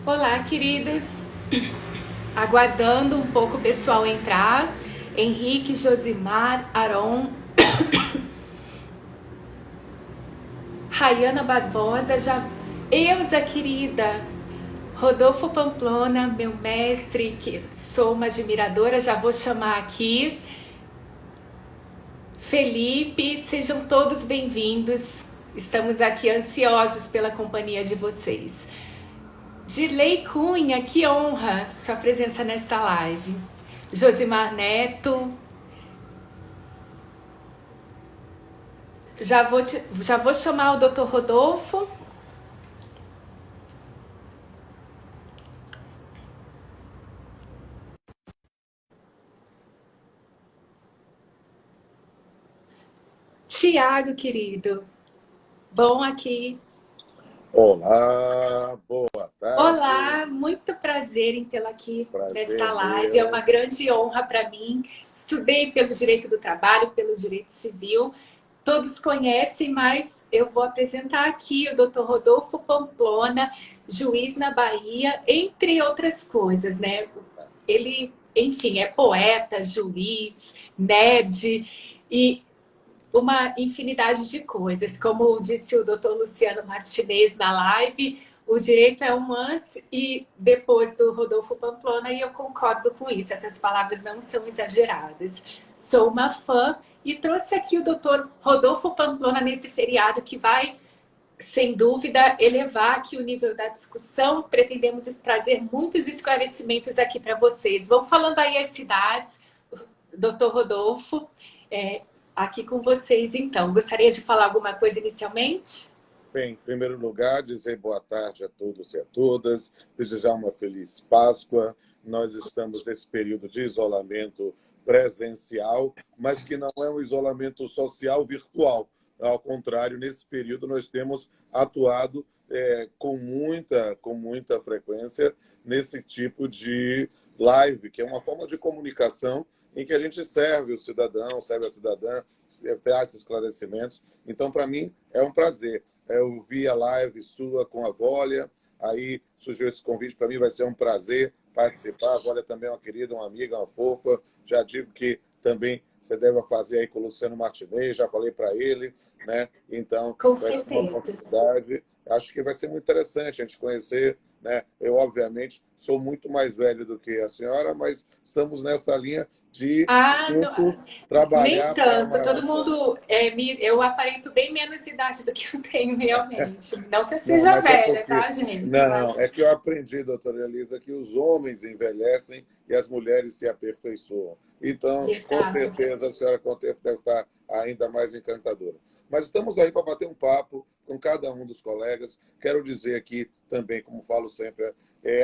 Olá, queridos. Aguardando um pouco o pessoal entrar. Henrique, Josimar, Aron, Rayana Barbosa, Eusa, querida. Rodolfo Pamplona, meu mestre, que sou uma admiradora, já vou chamar aqui. Felipe, sejam todos bem-vindos. Estamos aqui ansiosos pela companhia de vocês. Dirley Cunha, que honra sua presença nesta live. Josimar Neto. Já vou chamar o Dr. Rodolfo. Tiago, querido. Bom aqui. Olá, boa tarde. Olá, muito prazer em tê-la aqui nesta live. Meu. É uma grande honra para mim. Estudei pelo direito do trabalho, pelo direito civil. Todos conhecem, mas eu vou apresentar aqui o Dr. Rodolfo Pamplona, juiz na Bahia, entre outras coisas, né? Ele, enfim, é poeta, juiz, nerd e uma infinidade de coisas. Como disse o Dr. Luciano Martinez na live, o direito é um antes e depois do Rodolfo Pamplona, e eu concordo com isso. Essas palavras não são exageradas. Sou uma fã e trouxe aqui o Dr. Rodolfo Pamplona nesse feriado que vai, sem dúvida, elevar aqui o nível da discussão. Pretendemos trazer muitos esclarecimentos aqui para vocês. Vão falando aí as cidades, Dr. Rodolfo. Aqui com vocês, então. Gostaria de falar alguma coisa inicialmente? Bem, em primeiro lugar, dizer boa tarde a todos e a todas, desejar uma feliz Páscoa. Nós estamos nesse período de isolamento presencial, mas que não é um isolamento social virtual. Ao contrário, nesse período nós temos atuado com muita frequência nesse tipo de live, que é uma forma de comunicação em que a gente serve o cidadão, serve a cidadã, traz esclarecimentos. Então, para mim, é um prazer. Eu vi a live sua com a Vólia, aí surgiu esse convite, para mim vai ser um prazer participar. A Vólia também é uma querida, uma amiga, uma fofa. Já digo que também você deve fazer aí com o Luciano Martinez, já falei para ele, né? Então, Com vai ser certeza. uma oportunidade. Acho que vai ser muito interessante a gente conhecer, né? Eu, obviamente, sou muito mais velho do que a senhora, mas estamos nessa linha de juntos Nem trabalhar para tanto. uma... Todo mundo... eu aparento bem menos idade do que eu tenho realmente. Não que eu Não, seja mas é velha, porque... tá, gente? Não, Mas... é que eu aprendi, doutora Elisa, que os homens envelhecem e as mulheres se aperfeiçoam. Então, com Verdade. certeza, a senhora com o tempo deve estar ainda mais encantadora. Mas estamos aí para bater um papo com cada um dos colegas. Quero dizer aqui também, como falo sempre,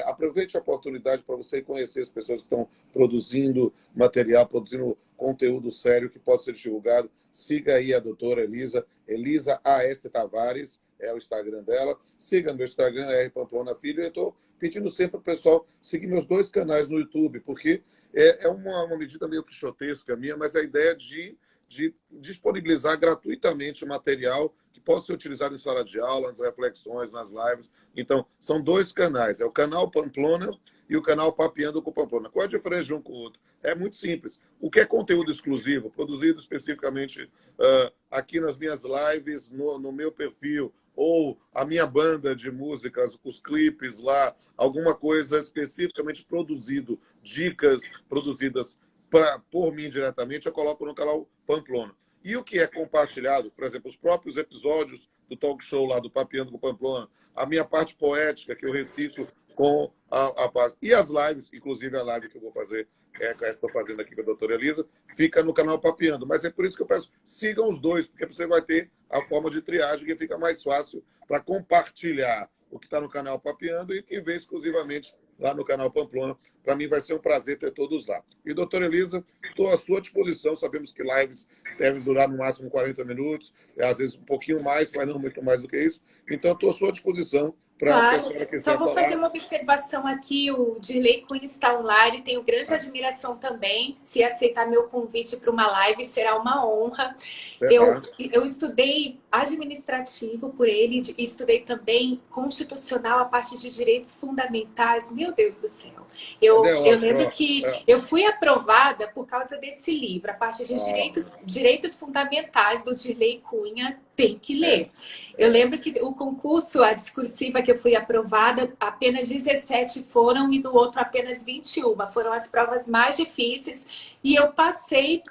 aproveite a oportunidade para você conhecer as pessoas que estão produzindo material, produzindo conteúdo sério que possa ser divulgado. Siga aí a doutora Elisa, Elisa A.S. Tavares, é o Instagram dela. Siga meu Instagram, R. Pamplona Filho. Eu estou pedindo sempre para o pessoal seguir meus 2 canais no YouTube, porque é uma medida meio quixotesca minha, mas a ideia de disponibilizar gratuitamente material que possa ser utilizado em sala de aula, nas reflexões, nas lives. Então, são 2 canais. É o canal Pamplona e o canal Papeando com Pamplona. Qual a diferença de um com o outro? É muito simples. O que é conteúdo exclusivo, produzido especificamente aqui nas minhas lives, no meu perfil, ou a minha banda de músicas, os clipes lá, alguma coisa especificamente produzido, dicas produzidas por mim diretamente, eu coloco no canal Pamplona. E o que é compartilhado, por exemplo, os próprios episódios do talk show lá do Papeando com Pamplona, a minha parte poética que eu recito com a paz. E as lives, inclusive a live que eu vou fazer, que eu estou fazendo aqui com a doutora Elisa, fica no canal Papeando. Mas é por isso que eu peço, sigam os 2, porque você vai ter a forma de triagem que fica mais fácil para compartilhar o que está no canal Papeando e quem vê exclusivamente lá no canal Pamplona. Para mim vai ser um prazer ter todos lá. E, doutora Elisa, estou à sua disposição. Sabemos que lives devem durar no máximo 40 minutos, às vezes um pouquinho mais, mas não muito mais do que isso. Então, estou à sua disposição para que a Claro, senhora só quiser vou fazer falar. uma observação aqui. O Dirley Cunha está online, tenho grande admiração também. Se aceitar meu convite para uma live, será uma honra. Eu, Será? eu estudei administrativo por ele, estudei também constitucional, a parte de direitos fundamentais. Meu Deus do céu. Ele é Eu ótimo. lembro Ó. que eu fui aprovada por causa desse livro, a parte de Ó, direitos fundamentais do Dirley Cunha. Tem que é, ler. Eu lembro que o concurso, a discursiva que eu fui aprovada, apenas 17 foram e no outro apenas 21. Foram as provas mais difíceis e eu passei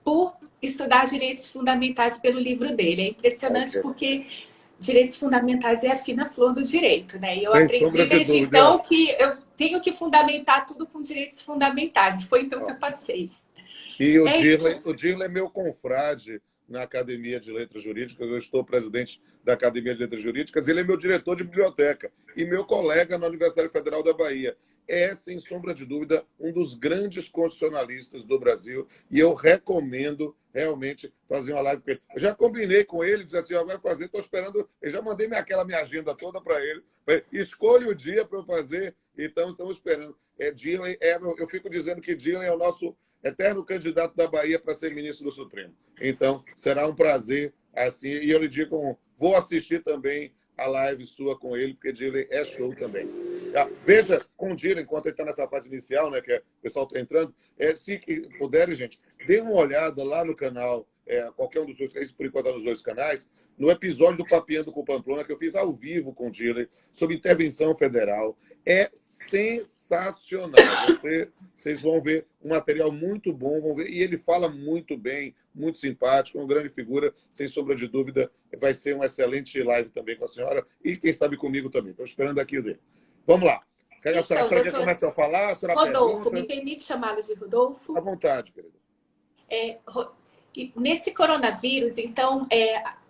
por estudar direitos fundamentais pelo livro dele. É impressionante ok. porque direitos fundamentais é a fina flor do direito, né? E eu Sem aprendi sombra de desde dúvida. então que eu tenho que fundamentar tudo com direitos fundamentais. Foi então que Ó. eu passei. E É isso. O Dirley é meu confrade na Academia de Letras Jurídicas. Eu estou presidente da Academia de Letras Jurídicas. Ele é meu diretor de biblioteca e meu colega na Universidade Federal da Bahia. É, sem sombra de dúvida, um dos grandes constitucionalistas do Brasil e eu recomendo realmente fazer uma live com ele. Eu já combinei com ele, disse assim, ó, vai fazer, estou esperando, eu já mandei minha agenda toda para ele. Escolhe o dia para eu fazer, então estamos esperando. Dirley, eu fico dizendo que Dirley é o nosso eterno candidato da Bahia para ser ministro do Supremo. Então, será um prazer, assim, e eu lhe digo, vou assistir também a live sua com ele, porque Dirley é show também. Veja com o Dirley, enquanto ele está nessa parte inicial, né, que o pessoal está entrando, se puderem, gente, dê uma olhada lá no canal, qualquer um dos dois, isso por enquanto nos dois canais, no episódio do Papeando com Pamplona, que eu fiz ao vivo com o Dirley, sobre intervenção federal. É sensacional. Vocês vão ver um material muito bom, vão ver, e ele fala muito bem, muito simpático, uma grande figura, sem sombra de dúvida. Vai ser uma excelente live também com a senhora e, quem sabe, comigo também. Estou esperando aqui o dele. Vamos lá. A Então, senhora quer doutor começar a falar? A senhora Rodolfo, me pergunta? permite chamá-lo de Rodolfo? À vontade, querida. E nesse coronavírus, então,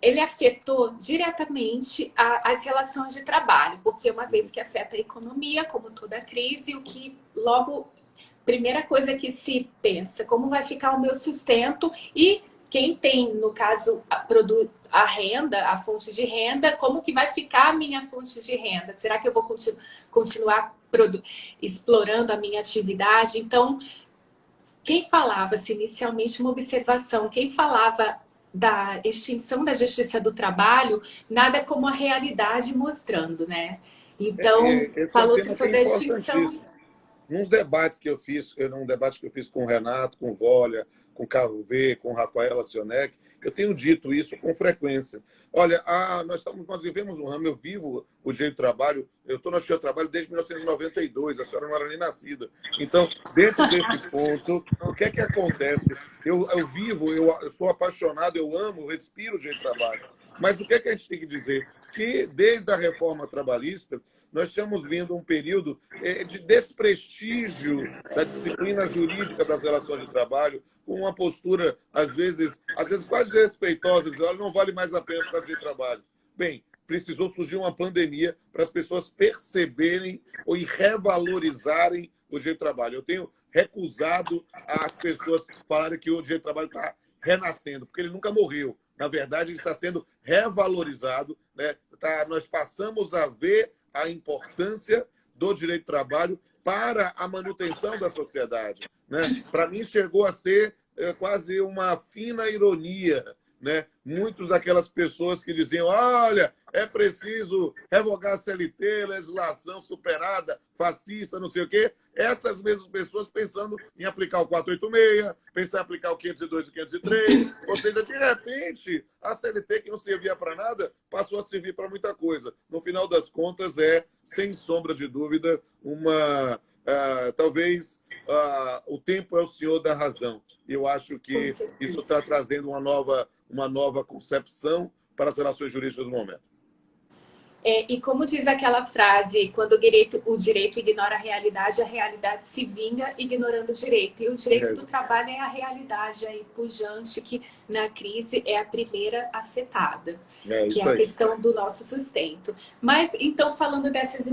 ele afetou diretamente as relações de trabalho, porque uma vez que afeta a economia, como toda crise, o que logo, primeira coisa que se pensa, como vai ficar o meu sustento e quem tem, no caso, a renda, a fonte de renda, como que vai ficar a minha fonte de renda? Será que eu vou continuar explorando a minha atividade? Então, quem falava-se inicialmente uma observação, quem falava da extinção da justiça do trabalho, nada como a realidade mostrando, né? Então, Esse é um falou-se tema que é sobre a extinção. importantíssimo. Nos debates que eu fiz, num debate que eu fiz com o Renato, com o Volha, com o Carro V, com o Rafaela Sionec, eu tenho dito isso com frequência. Olha, nós vivemos um ramo, eu vivo o direito do trabalho, eu estou no direito do trabalho desde 1992, a senhora não era nem nascida. Então, dentro desse ponto, o que é que acontece? Eu vivo, eu sou apaixonado, eu amo, eu respiro o direito do trabalho. Mas o que é que a gente tem que dizer? Que desde a reforma trabalhista, nós estamos vendo um período de desprestígio da disciplina jurídica das relações de trabalho, com uma postura, às vezes quase desrespeitosa, dizendo que não vale mais a pena fazer trabalho. Bem, precisou surgir uma pandemia para as pessoas perceberem e revalorizarem o direito do trabalho. Eu tenho recusado as pessoas falarem que o direito do trabalho está renascendo, porque ele nunca morreu. Na verdade, ele está sendo revalorizado, né? Nós passamos a ver a importância do direito do trabalho para a manutenção da sociedade, né? Para mim, chegou a ser quase uma fina ironia, né? Muitas daquelas pessoas que diziam, olha, é preciso revogar a CLT, legislação superada, fascista, não sei o quê. Essas mesmas pessoas pensando em aplicar o 486, pensando em aplicar o 502 e o 503. Ou seja, de repente, a CLT, que não servia para nada, passou a servir para muita coisa. No final das contas, sem sombra de dúvida, talvez o tempo é o senhor da razão. Eu acho que isso está trazendo uma nova concepção para as relações jurídicas no momento. E como diz aquela frase, quando o direito ignora a realidade se vinga ignorando o direito. E o direito do trabalho é a realidade aí pujante que na crise é a primeira afetada, que é a questão do nosso sustento. Mas, então, falando dessas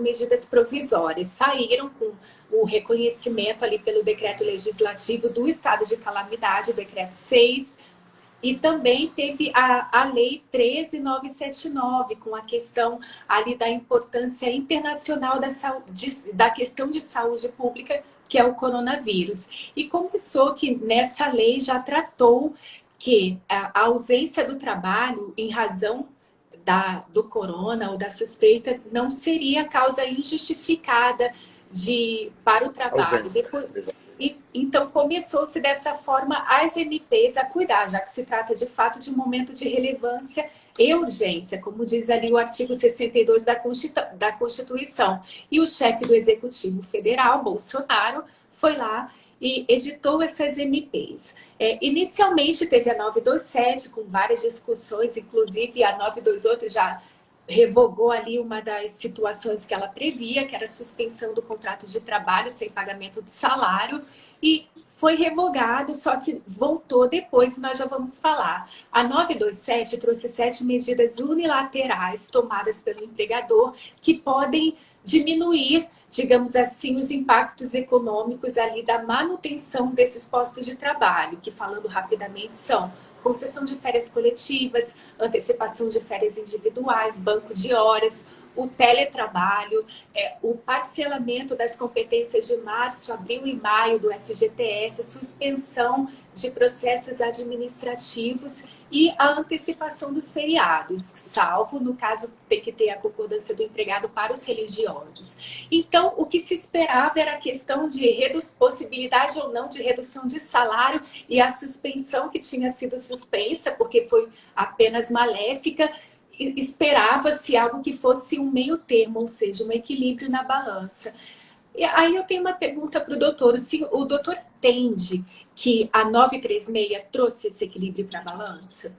medidas provisórias, saíram com o reconhecimento ali pelo decreto legislativo do estado de calamidade, o decreto 6, E também teve a Lei 13.979, com a questão ali da importância internacional da questão de saúde pública, que é o coronavírus. E começou que nessa lei já tratou que a ausência do trabalho em razão do corona ou da suspeita não seria causa injustificada para o trabalho. Ausência. Depois, então, começou-se dessa forma as MPs a cuidar, já que se trata de fato de um momento de relevância e urgência, como diz ali o artigo 62 da Constituição. E o chefe do Executivo Federal, Bolsonaro, foi lá e editou essas MPs. Inicialmente teve a 927, com várias discussões, inclusive a 928 já revogou ali uma das situações que ela previa, que era a suspensão do contrato de trabalho sem pagamento de salário, e foi revogado, só que voltou depois, e nós já vamos falar. A 927 trouxe 7 medidas unilaterais tomadas pelo empregador que podem diminuir, digamos assim, os impactos econômicos ali da manutenção desses postos de trabalho, que, falando rapidamente, são concessão de férias coletivas, antecipação de férias individuais, banco de horas, o teletrabalho, o parcelamento das competências de março, abril e maio do FGTS, suspensão de processos administrativos e a antecipação dos feriados, salvo, no caso, ter que ter a concordância do empregado para os religiosos. Então, o que se esperava era a questão de possibilidade ou não de redução de salário e a suspensão que tinha sido suspensa, porque foi apenas maléfica. Esperava-se algo que fosse um meio termo, ou seja, um equilíbrio na balança. E aí eu tenho uma pergunta para o doutor. Se o doutor entende que a 936 trouxe esse equilíbrio para a balança?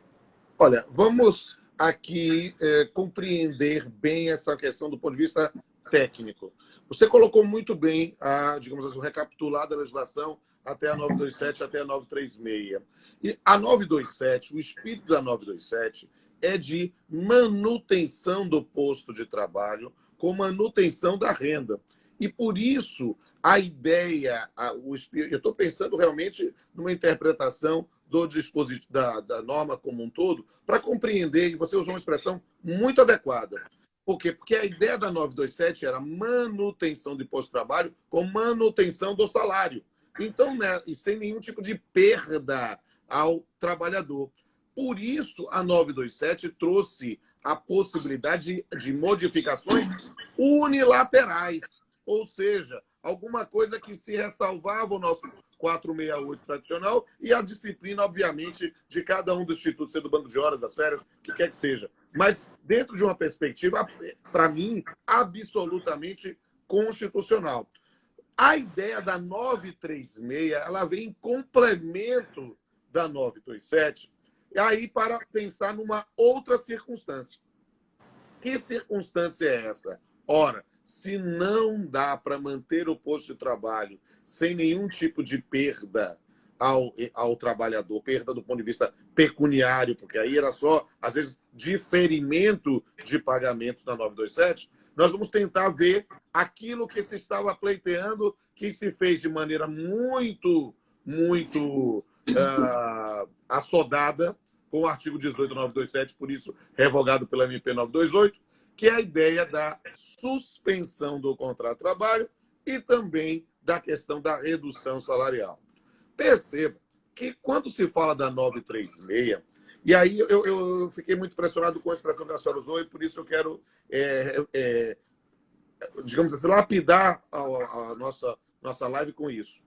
Olha, vamos aqui compreender bem essa questão do ponto de vista técnico. Você colocou muito bem, digamos assim, recapitulado a legislação até a 927, até a 936. E a 927, o espírito da 927 é de manutenção do posto de trabalho com manutenção da renda. E por isso a ideia, eu estou pensando realmente numa interpretação do dispositivo da norma como um todo, para compreender, e você usou uma expressão muito adequada. Por quê? Porque a ideia da 927 era manutenção de posto de trabalho com manutenção do salário. Então, né, e sem nenhum tipo de perda ao trabalhador. Por isso, a 927 trouxe a possibilidade de modificações unilaterais, ou seja, alguma coisa que se ressalvava o nosso 468 tradicional e a disciplina, obviamente, de cada um dos institutos, sendo do banco de horas, das férias, o que quer que seja. Mas dentro de uma perspectiva, para mim, absolutamente constitucional. A ideia da 936, ela vem em complemento da 927, e aí para pensar numa outra circunstância. Que circunstância é essa? Ora, se não dá para manter o posto de trabalho sem nenhum tipo de perda ao trabalhador, perda do ponto de vista pecuniário, porque aí era só, às vezes, diferimento de pagamentos na 927, nós vamos tentar ver aquilo que se estava pleiteando, que se fez de maneira muito assodada com o artigo 18 da 927, por isso revogado pela MP 928, que é a ideia da suspensão do contrato de trabalho e também da questão da redução salarial. Perceba que quando se fala da 936, e aí eu fiquei muito impressionado com a expressão que a senhora usou, e por isso eu quero, digamos assim, lapidar a nossa live com isso.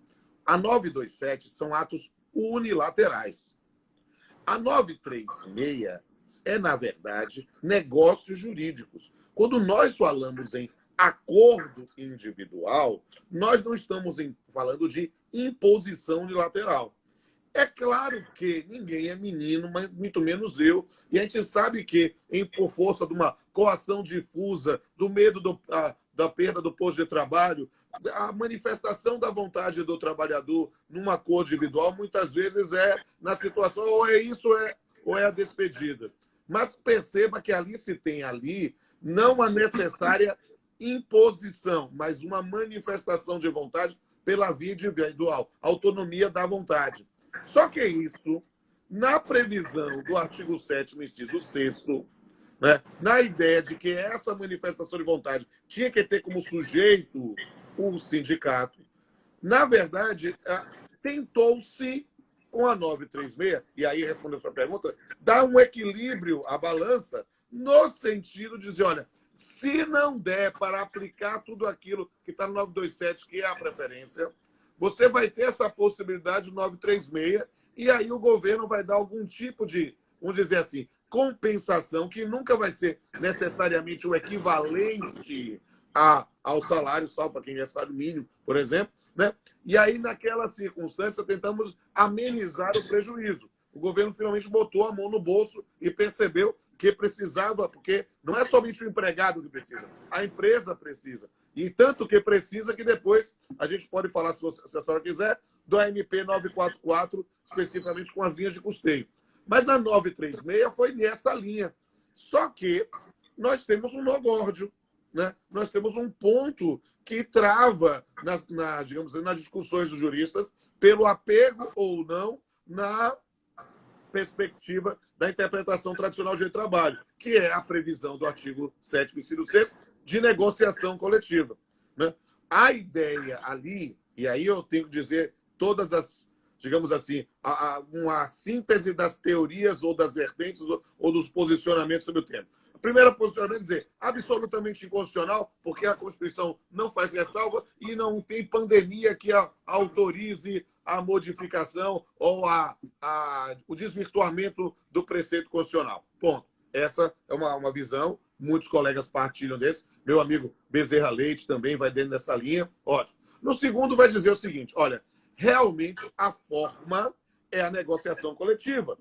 A 927 são atos unilaterais. A 936 é, na verdade, negócios jurídicos. Quando nós falamos em acordo individual, nós não estamos falando de imposição unilateral. É claro que ninguém é menino, mas muito menos eu. E a gente sabe que, por força de uma coação difusa, do medo da perda do posto de trabalho, a manifestação da vontade do trabalhador num acordo individual, muitas vezes na situação, ou é isso ou é a despedida. Mas perceba que ali se tem não a necessária imposição, mas uma manifestação de vontade pela via individual, autonomia da vontade. Só que isso na previsão do artigo 7º, inciso 6º, né, na ideia de que essa manifestação de vontade tinha que ter como sujeito o sindicato, na verdade, tentou-se, com a 936, e aí respondendo a sua pergunta, dar um equilíbrio à balança no sentido de dizer, olha, se não der para aplicar tudo aquilo que está no 927, que é a preferência, você vai ter essa possibilidade do 936, e aí o governo vai dar algum tipo de, vamos dizer assim, compensação, que nunca vai ser necessariamente o equivalente ao salário, salvo para quem é salário mínimo, por exemplo, né? E aí, naquela circunstância, tentamos amenizar o prejuízo. O governo finalmente botou a mão no bolso e percebeu que precisava, porque não é somente o empregado que precisa, a empresa precisa. E tanto que precisa que depois a gente pode falar, se a senhora quiser, do AMP 944, especificamente com as linhas de custeio. Mas a 936 foi nessa linha. Só que nós temos um nó-górdio, né? Nós temos um ponto que trava digamos, nas discussões dos juristas pelo apego ou não na perspectiva da interpretação tradicional do direito do trabalho, que é a previsão do artigo 7º, inciso 6º, de negociação coletiva, né? A ideia ali, e aí eu tenho que dizer todas as, digamos assim, uma síntese das teorias ou das vertentes ou dos posicionamentos sobre o tema. O primeiro posicionamento é dizer absolutamente inconstitucional, porque a Constituição não faz ressalva e não tem pandemia que autorize a modificação ou o desvirtuamento do preceito constitucional. Ponto. Essa é uma visão, muitos colegas partilham desse. Meu amigo Bezerra Leite também vai dentro dessa linha. Ótimo. No segundo, vai dizer o seguinte: olha, realmente a forma é a negociação coletiva.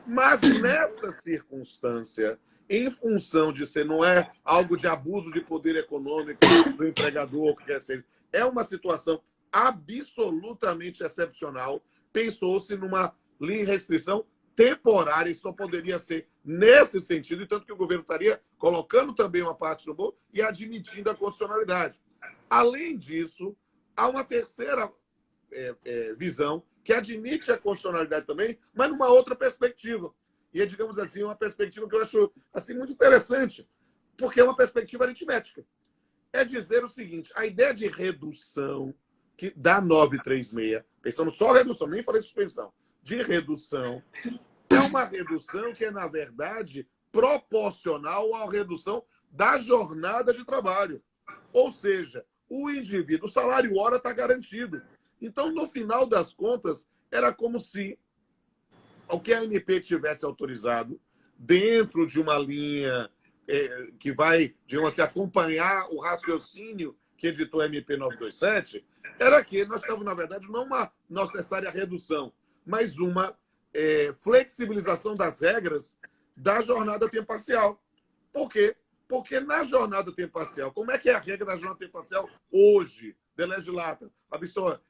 Mas nessa circunstância, em função de ser não é algo de abuso de poder econômico do empregador, que quer ser, é uma situação absolutamente excepcional, pensou-se numa restrição temporária e só poderia ser nesse sentido, e tanto que o governo estaria colocando também uma parte no bolso e admitindo a constitucionalidade. Além disso, há uma terceira visão que admite a constitucionalidade também, mas numa outra perspectiva. E é, digamos assim, uma perspectiva que eu acho assim, muito interessante, porque é uma perspectiva aritmética. É dizer o seguinte: a ideia de redução que dá 936, pensando só redução, nem falei suspensão, de redução, é uma redução que é, na verdade, proporcional à redução da jornada de trabalho. Ou seja, o indivíduo, o salário hora está garantido. Então, no final das contas, era como se o que a MP tivesse autorizado, dentro de uma linha que vai, digamos assim, acompanhar o raciocínio que editou a MP 927, era que nós estávamos, na verdade, não uma necessária redução, mas uma flexibilização das regras da jornada tempo parcial. Por quê? Porque na jornada tempo parcial, como é que é a regra da jornada tempo parcial hoje, de legislata,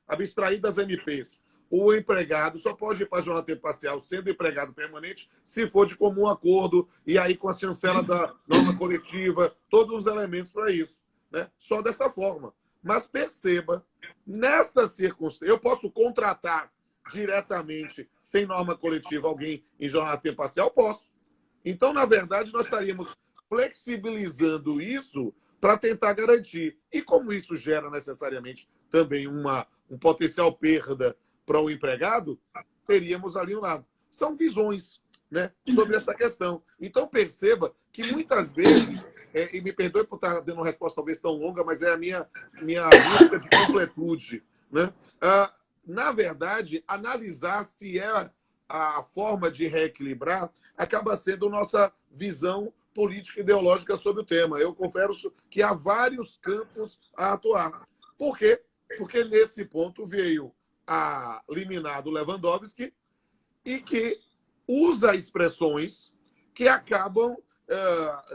abstrair das MPs? O empregado só pode ir para a jornada tempo parcial, sendo empregado permanente, se for de comum acordo, e aí com a chancela da norma coletiva, todos os elementos para isso, né? Só dessa forma. Mas perceba, nessa circunstância, eu posso contratar diretamente, sem norma coletiva, alguém em jornada tempo parcial? Posso. Então, na verdade, nós estaríamos flexibilizando isso para tentar garantir. E como isso gera necessariamente também um potencial perda para o empregado, teríamos ali um lado. São visões, né, sobre essa questão. Então, perceba que muitas vezes, e me perdoe por estar dando uma resposta talvez tão longa, mas é a minha busca de completude, né? Na verdade, analisar se é a forma de reequilibrar acaba sendo nossa visão política e ideológica sobre o tema. Eu confesso que há vários campos a atuar. Por quê? Porque nesse ponto veio a liminar do Lewandowski e que usa expressões que acabam,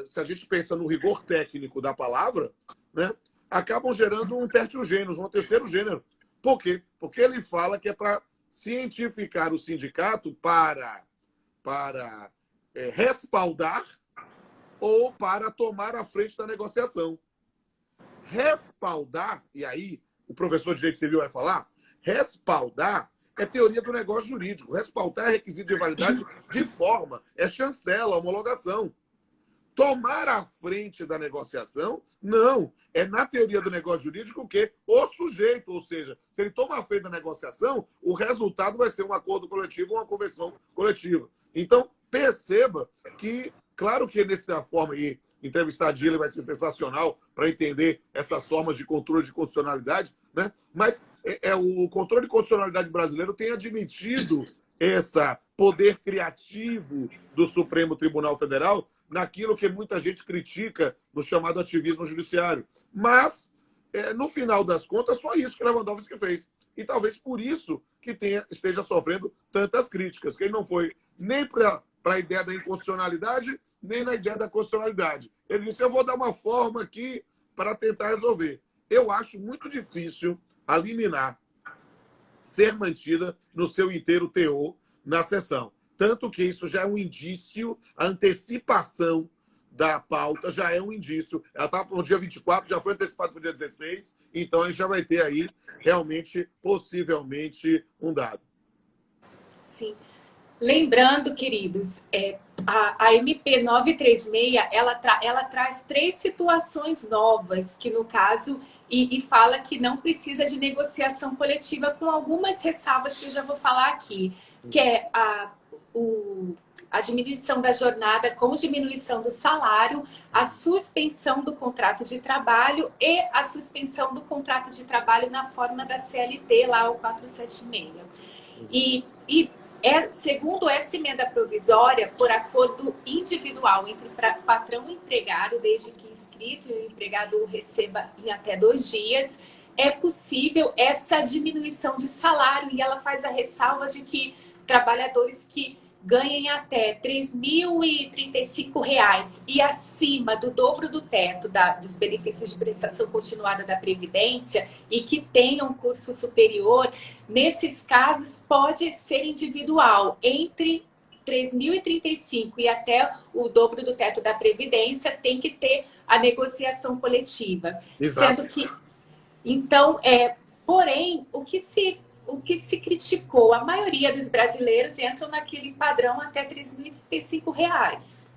se a gente pensa no rigor técnico da palavra, né, acabam gerando um tertium genus, um terceiro gênero. Por quê? Porque ele fala que é para cientificar o sindicato para respaldar ou para tomar a frente da negociação. Respaldar, e aí o professor de Direito Civil vai falar, respaldar é teoria do negócio jurídico. Respaldar é requisito de validade de forma, é chancela, homologação. Tomar a frente da negociação, não. É na teoria do negócio jurídico o quê? O sujeito, ou seja, se ele toma a frente da negociação, o resultado vai ser um acordo coletivo ou uma convenção coletiva. Então, perceba que, claro que nessa forma aí, entrevistar a Dila vai ser sensacional para entender essas formas de controle de constitucionalidade, né? Mas o controle de constitucionalidade brasileiro tem admitido esse poder criativo do Supremo Tribunal Federal naquilo que muita gente critica no chamado ativismo judiciário. Mas, no final das contas, foi isso que Lewandowski fez. E talvez por isso que esteja sofrendo tantas críticas, que ele não foi nem para a ideia da inconstitucionalidade, nem na ideia da constitucionalidade. Ele disse, eu vou dar uma forma aqui para tentar resolver. Eu acho muito difícil a liminar ser mantida no seu inteiro teor na sessão. Tanto que isso já é um indício, a antecipação da pauta já é um indício. Ela estava para o dia 24, já foi antecipada para o dia 16, então a gente já vai ter aí, realmente, possivelmente, um dado. Sim. Lembrando, queridos, a MP 936, ela traz 3 situações novas, que no caso, e fala que não precisa de negociação coletiva, com algumas ressalvas que eu já vou falar aqui, que é a diminuição da jornada com diminuição do salário, a suspensão do contrato de trabalho e a suspensão do contrato de trabalho na forma da CLT, lá o 476. Segundo essa emenda provisória, por acordo individual entre patrão e empregado, desde que inscrito e o empregado receba em até 2 dias, é possível essa diminuição de salário, e ela faz a ressalva de que trabalhadores que ganhem até R$ 3.035 e acima do dobro do teto dos benefícios de prestação continuada da Previdência e que tenham curso superior, nesses casos pode ser individual. Entre R$ 3.035 e até o dobro do teto da Previdência tem que ter a negociação coletiva. Exato. Sendo que, então, porém, o que se criticou, a maioria dos brasileiros entram naquele padrão até R$ 3.035.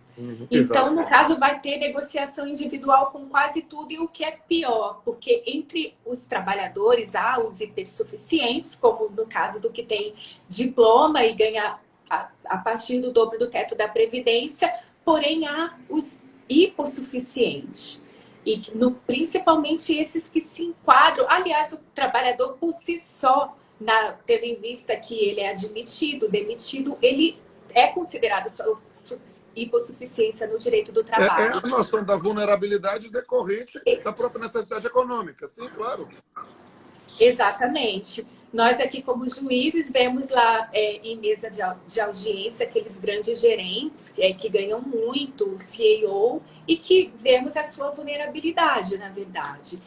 Então, no caso, vai ter negociação individual com quase tudo, e o que é pior, porque entre os trabalhadores há os hipersuficientes, como no caso do que tem diploma e ganha a partir do dobro do teto da Previdência, porém há os hipossuficientes. E principalmente esses que se enquadram. Aliás, o trabalhador por si só, tendo em vista que ele é admitido, demitido, ele é considerado hipossuficiência no direito do trabalho. É a noção da vulnerabilidade decorrente da própria necessidade econômica. Sim, claro. Exatamente. Nós aqui, como juízes, vemos lá em mesa de audiência aqueles grandes gerentes que ganham muito, o CEO, e que vemos a sua vulnerabilidade, na verdade.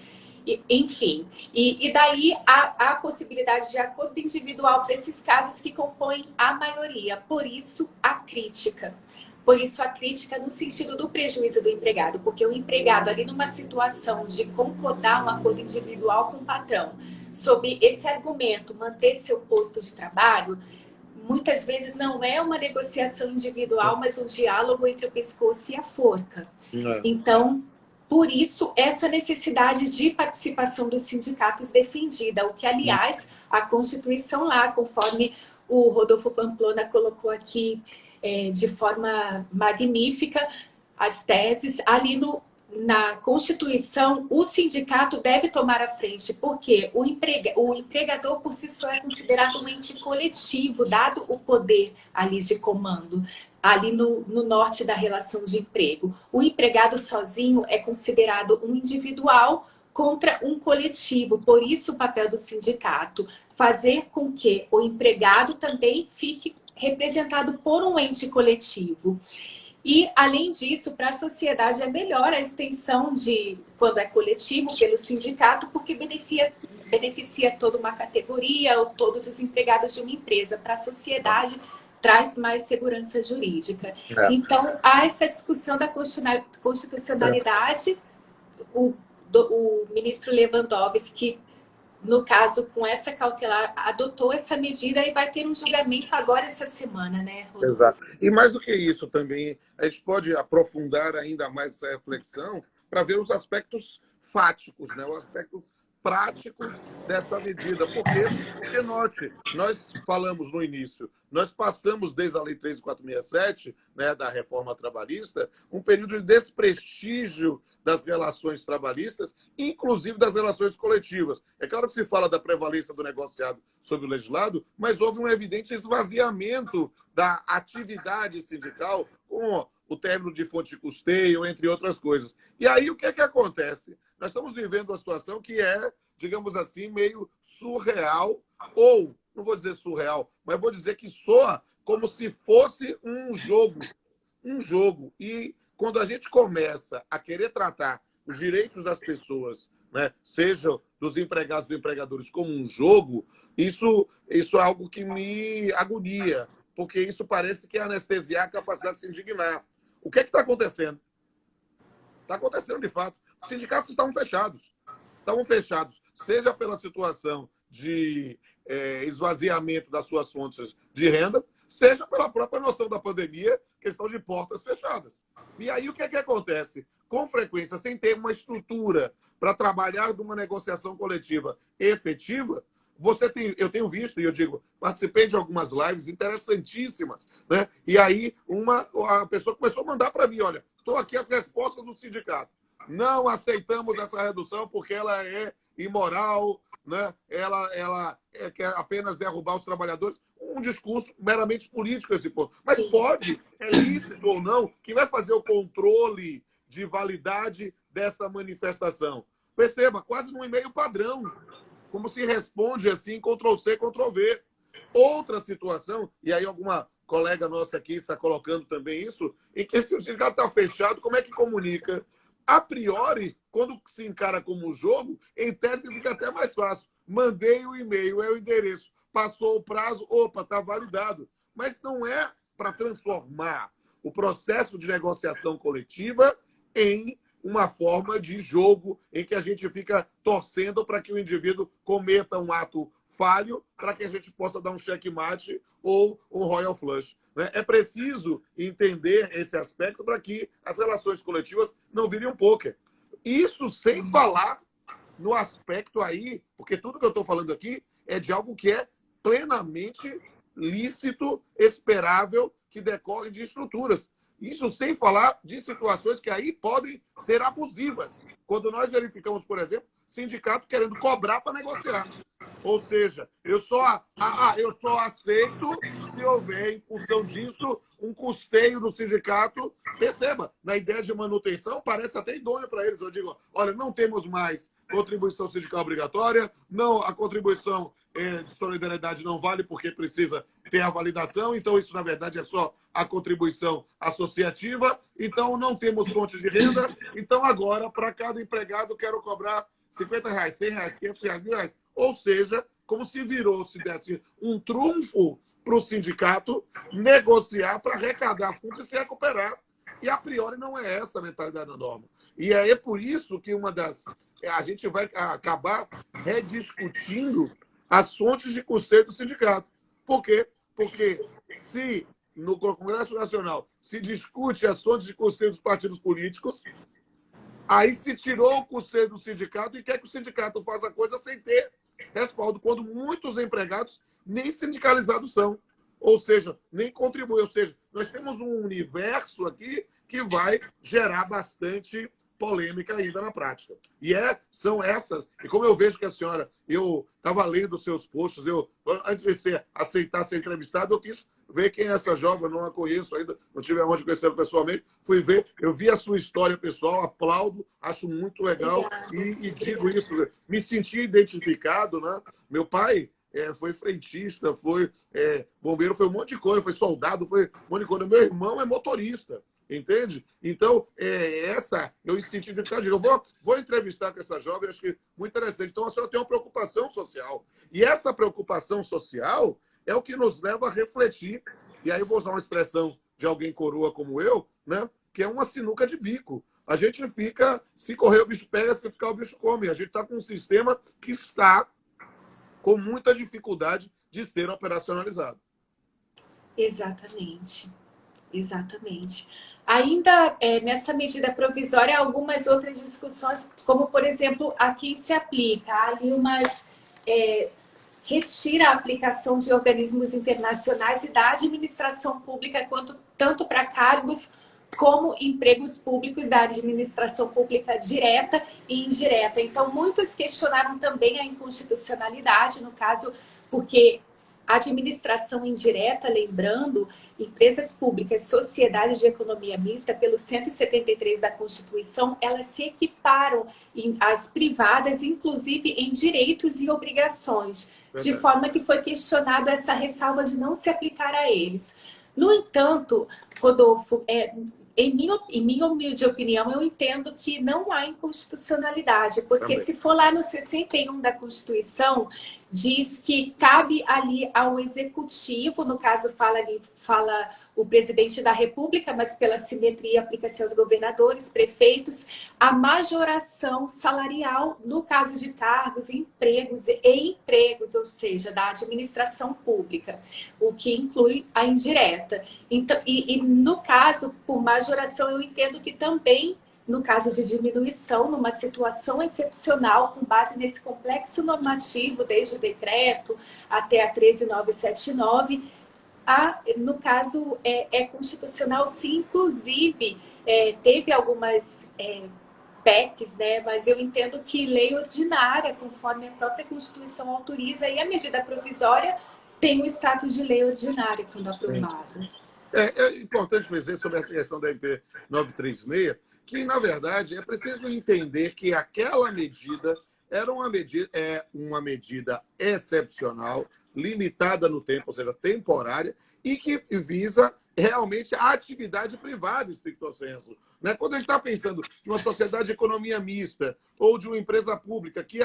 Enfim, e daí há a possibilidade de acordo individual para esses casos que compõem a maioria. Por isso, a crítica. Por isso, a crítica no sentido do prejuízo do empregado, porque o empregado ali numa situação de concordar um acordo individual com o patrão, sob esse argumento, manter seu posto de trabalho, muitas vezes não é uma negociação individual, mas um diálogo entre o pescoço e a forca. Então, por isso, essa necessidade de participação dos sindicatos defendida, o que, aliás, a Constituição lá, conforme o Rodolfo Pamplona colocou aqui de forma magnífica, as teses, ali na Constituição, o sindicato deve tomar a frente, porque o empregador por si só é considerado um ente coletivo, dado o poder ali de comando, ali no norte da relação de emprego. O empregado sozinho é considerado um individual contra um coletivo. Por isso, o papel do sindicato, fazer com que o empregado também fique representado por um ente coletivo. E, além disso, para a sociedade é melhor a extensão quando é coletivo, pelo sindicato, porque beneficia toda uma categoria ou todos os empregados de uma empresa. Para a sociedade, traz mais segurança jurídica. Então, há essa discussão da constitucionalidade. O ministro Lewandowski no caso, com essa cautelar, adotou essa medida e vai ter um julgamento agora essa semana, né, Exato. Rodolfo? E mais do que isso também, a gente pode aprofundar ainda mais essa reflexão para ver os aspectos fáticos, né? Os aspectos práticos dessa medida. Por quê? Porque, note, nós falamos no início, nós passamos desde a Lei 13.467, né, da reforma trabalhista, um período de desprestígio das relações trabalhistas, inclusive das relações coletivas. É claro que se fala da prevalência do negociado sobre o legislado, mas houve um evidente esvaziamento da atividade sindical com o término de fonte de custeio, entre outras coisas. E aí o que é que acontece? Nós estamos vivendo uma situação que é, digamos assim, meio surreal, ou, não vou dizer surreal, mas vou dizer que soa como se fosse um jogo. Um jogo. E quando a gente começa a querer tratar os direitos das pessoas, né, seja dos empregados e dos empregadores, como um jogo, isso é algo que me agonia, porque isso parece que é anestesiar a capacidade de se indignar. O que é que está acontecendo? Está acontecendo de fato. Os sindicatos estavam fechados, seja pela situação de esvaziamento das suas fontes de renda, seja pela própria noção da pandemia, questão de portas fechadas. E aí o que é que acontece? Com frequência, sem ter uma estrutura para trabalhar de uma negociação coletiva efetiva, eu tenho visto, e eu digo, participei de algumas lives interessantíssimas, né? E aí a pessoa começou a mandar para mim, olha, estou aqui as respostas do sindicato. Não aceitamos essa redução porque ela é imoral, né? Ela quer apenas derrubar os trabalhadores. Um discurso meramente político esse ponto. Mas pode, é lícito ou não, quem vai fazer o controle de validade dessa manifestação? Perceba, quase num e-mail padrão, como se responde assim, Ctrl+C, Ctrl+V. Outra situação, e aí alguma colega nossa aqui está colocando também isso, em que se o sindicato está fechado, como é que comunica? A priori, quando se encara como um jogo, em tese fica até mais fácil. Mandei o e-mail, é o endereço. Passou o prazo, opa, está validado. Mas não é para transformar o processo de negociação coletiva em uma forma de jogo em que a gente fica torcendo para que o indivíduo cometa um ato falho para que a gente possa dar um checkmate ou um royal flush. Né? É preciso entender esse aspecto para que as relações coletivas não virem um poker. Isso sem falar no aspecto aí, porque tudo que eu estou falando aqui é de algo que é plenamente lícito, esperável, que decorre de estruturas. Isso sem falar de situações que aí podem ser abusivas. Quando nós verificamos, por exemplo, sindicato querendo cobrar para negociar. Ou seja, eu só aceito se houver, em função disso, um custeio do sindicato. Perceba, na ideia de manutenção, parece até idôneo para eles. Eu digo, olha, não temos mais contribuição sindical obrigatória, não, a contribuição de solidariedade não vale porque precisa ter a validação, então isso, na verdade, é só a contribuição associativa, então não temos fontes de renda, então agora, para cada empregado, quero cobrar R$50, R$100, R$500, R$1.000. Ou seja, como se se desse um trunfo para o sindicato negociar para arrecadar fundos e se recuperar. E, a priori, não é essa a mentalidade da norma. E é por isso que a gente vai acabar rediscutindo as fontes de custeio do sindicato. Por quê? Porque se no Congresso Nacional se discute as fontes de custeio dos partidos políticos, aí se tirou o custeio do sindicato e quer que o sindicato faça a coisa sem ter respaldo, quando muitos empregados nem sindicalizados são. Ou seja, nem contribuem. Ou seja, nós temos um universo aqui que vai gerar bastante polêmica ainda na prática. E são essas. E como eu vejo que a senhora, eu estava lendo os seus posts, antes de você aceitar ser entrevistado, eu quis ver quem é essa jovem, eu não a conheço ainda, não tive a honra de conhecê-la pessoalmente. Fui ver, eu vi a sua história pessoal, aplaudo, acho muito legal e digo isso, me senti identificado, né? Meu pai foi frentista, foi bombeiro, foi um monte de coisa, foi soldado, foi um monte de coisa. Meu irmão é motorista. Entende? Então, eu senti identificado. Eu vou entrevistar com essa jovem, acho que muito interessante. Então, a senhora tem uma preocupação social. E essa preocupação social é o que nos leva a refletir. E aí eu vou usar uma expressão de alguém coroa como eu, né? Que é uma sinuca de bico. A gente fica, se correr o bicho pega, se ficar o bicho come. A gente está com um sistema que está com muita dificuldade de ser operacionalizado. Exatamente. Exatamente. Ainda nessa medida provisória, algumas outras discussões, como, por exemplo, a quem se aplica. Há ali retira a aplicação de organismos internacionais e da administração pública, tanto para cargos como empregos públicos da administração pública direta e indireta. Então, muitos questionaram também a inconstitucionalidade, no caso, porque a administração indireta, lembrando, empresas públicas, sociedades de economia mista, pelo 173 da Constituição, elas se equiparam às privadas, inclusive em direitos e obrigações, de forma que foi questionada essa ressalva de não se aplicar a eles. No entanto, Rodolfo, em minha humilde opinião, eu entendo que não há inconstitucionalidade, porque se for lá no 61 da Constituição, diz que cabe ali ao Executivo, no caso fala o Presidente da República, mas pela simetria aplica-se aos governadores, prefeitos, a majoração salarial no caso de cargos, empregos, ou seja, da administração pública, o que inclui a indireta. Então, e no caso, por majoração, eu entendo que também, no caso de diminuição, numa situação excepcional, com base nesse complexo normativo, desde o decreto até a 13979, no caso, é constitucional, sim, inclusive, teve algumas PECs, né? Mas eu entendo que lei ordinária, conforme a própria Constituição autoriza, e a medida provisória tem o status de lei ordinária quando aprovada. É importante dizer sobre essa questão da MP 936, que, na verdade, é preciso entender que aquela medida era uma medida excepcional, limitada no tempo, ou seja, temporária, e que visa realmente a atividade privada, estricto sensu. Né? Quando a gente está pensando de uma sociedade de economia mista ou de uma empresa pública que,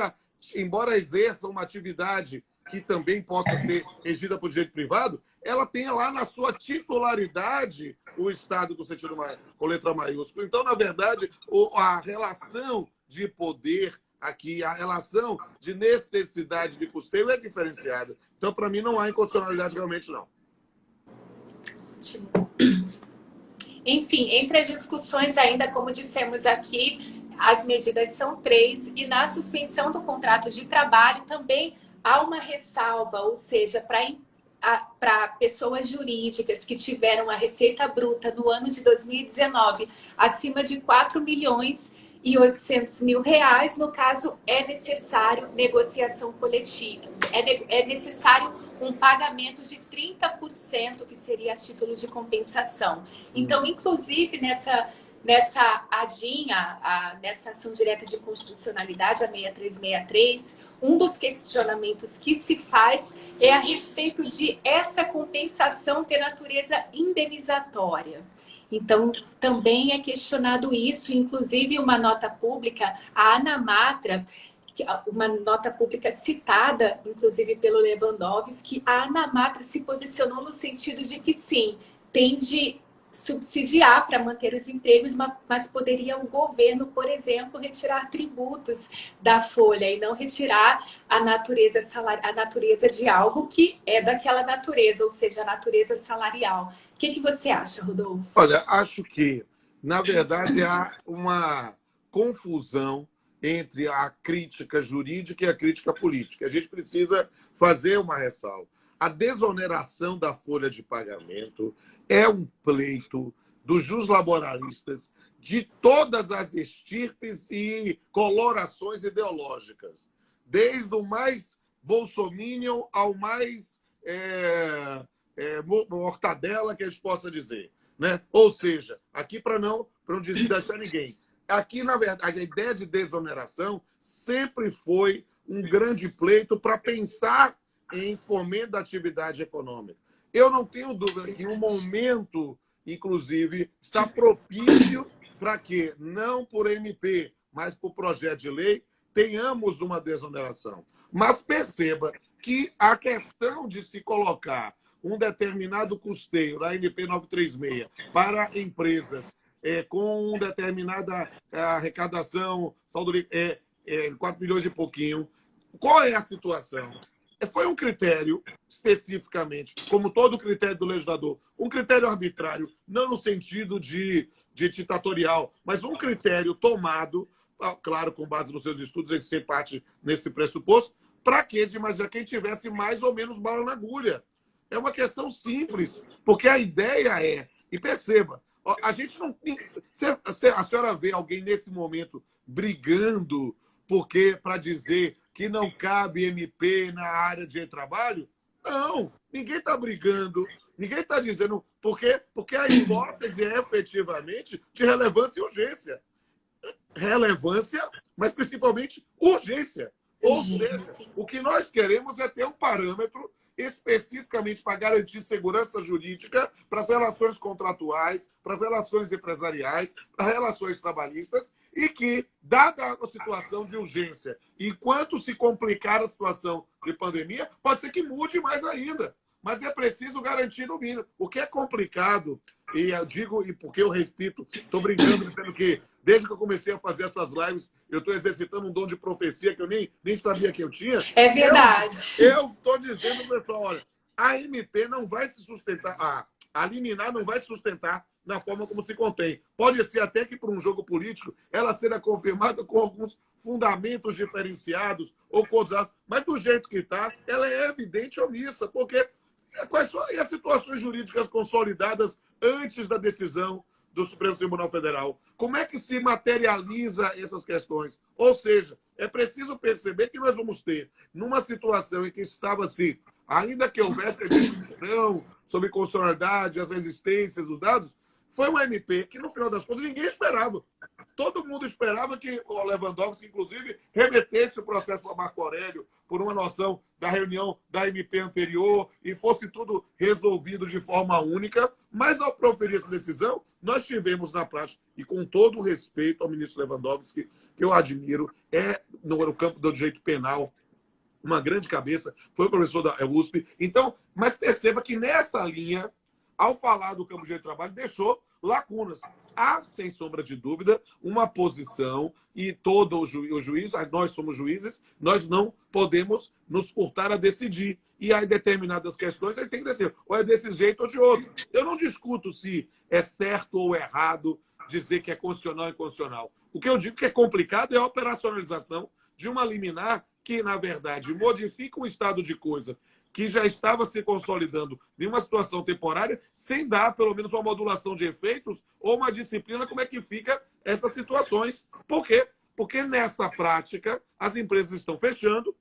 embora exerça uma atividade que também possa ser regida por direito privado, ela tem lá na sua titularidade o Estado com sentido com letra maiúscula. Então, na verdade, a relação de poder aqui, a relação de necessidade de custeio é diferenciada. Então, para mim, não há inconstitucionalidade realmente, não. Enfim, entre as discussões ainda, como dissemos aqui, as medidas são 3, e na suspensão do contrato de trabalho também há uma ressalva, ou seja, para pessoas jurídicas que tiveram a receita bruta no ano de 2019 acima de 4.800.000 reais, no caso, é necessário negociação coletiva. É necessário um pagamento de 30%, que seria a título de compensação. Então, inclusive, nessa ADIM, nessa ação direta de constitucionalidade, a 6363, um dos questionamentos que se faz é a respeito de essa compensação ter natureza indenizatória. Então, também é questionado isso, inclusive uma nota pública, a ANAMATRA, uma nota pública citada, inclusive pelo Lewandowski, a ANAMATRA se posicionou no sentido de que sim, tem de subsidiar para manter os empregos, mas poderia o governo, por exemplo, retirar tributos da folha e não retirar a natureza de algo que é daquela natureza, ou seja, a natureza salarial. O que você acha, Rodolfo? Olha, acho que, na verdade, há uma confusão entre a crítica jurídica e a crítica política. A gente precisa fazer uma ressalva. A desoneração da folha de pagamento é um pleito dos juslaboralistas de todas as estirpes e colorações ideológicas, desde o mais bolsominion ao mais mortadela que a gente possa dizer. Né? Ou seja, aqui para não deixar ninguém. Aqui, na verdade, a ideia de desoneração sempre foi um grande pleito para pensar em fomento da atividade econômica. Eu não tenho dúvida que o momento, inclusive, está propício para que, não por MP, mas por projeto de lei, tenhamos uma desoneração. Mas perceba que a questão de se colocar um determinado custeio na MP 936 para empresas com determinada arrecadação, saldo 4 milhões e pouquinho, qual é a situação? foi um critério, especificamente, como todo critério do legislador, um critério arbitrário, não no sentido de ditatorial, mas um critério tomado, claro, com base nos seus estudos, ele sempre parte nesse pressuposto, para quê? Mas já quem tivesse mais ou menos bala na agulha. É uma questão simples, porque a ideia é, e perceba, a gente não tem. A senhora vê alguém nesse momento brigando porque para dizer que não cabe MP na área de trabalho? Não, ninguém está brigando, ninguém está dizendo. Por quê? Porque a hipótese é efetivamente de relevância e urgência. Relevância, mas principalmente urgência. Ou seja, o que nós queremos é ter um parâmetro especificamente para garantir segurança jurídica para as relações contratuais, para as relações empresariais, para as relações trabalhistas, e que, dada a situação de urgência, enquanto se complicar a situação de pandemia, pode ser que mude mais ainda. Mas é preciso garantir no mínimo. O que é complicado, e eu digo, e porque eu repito, estou brincando, dizendo que desde que eu comecei a fazer essas lives, eu estou exercitando um dom de profecia que eu nem sabia que eu tinha. É verdade. Eu estou dizendo, pessoal, olha, a MP não vai se sustentar, a liminar não vai se sustentar na forma como se contém. Pode ser até que, para um jogo político, ela seja confirmada com alguns fundamentos diferenciados ou coisados, mas do jeito que está, ela é evidente omissa, porque quais são as situações jurídicas consolidadas antes da decisão do Supremo Tribunal Federal? Como é que se materializa essas questões? Ou seja, é preciso perceber que nós vamos ter, numa situação em que estava assim, ainda que houvesse a discussão sobre constitucionalidade, as resistências dos dados, foi uma MP que, no final das contas, ninguém esperava. Todo mundo esperava que o Lewandowski, inclusive, remetesse o processo para Marco Aurélio por uma noção da reunião da MP anterior e fosse tudo resolvido de forma única. Mas, ao proferir essa decisão, nós tivemos na prática, e com todo o respeito ao ministro Lewandowski, que eu admiro, no campo do direito penal, uma grande cabeça, foi o professor da USP. Então, mas perceba que nessa linha, ao falar do campo de direito do trabalho, deixou lacunas. Há, sem sombra de dúvida, uma posição, e todo o juiz, nós somos juízes, nós não podemos nos furtar a decidir. E há determinadas questões, aí tem que decidir, ou é desse jeito ou de outro. Eu não discuto se é certo ou errado dizer que é constitucional ou inconstitucional. O que eu digo que é complicado é a operacionalização de uma liminar que, na verdade, modifica um estado de coisa que já estava se consolidando em uma situação temporária, sem dar, pelo menos, uma modulação de efeitos ou uma disciplina como é que fica essas situações. Por quê? Porque, nessa prática, as empresas estão fechando,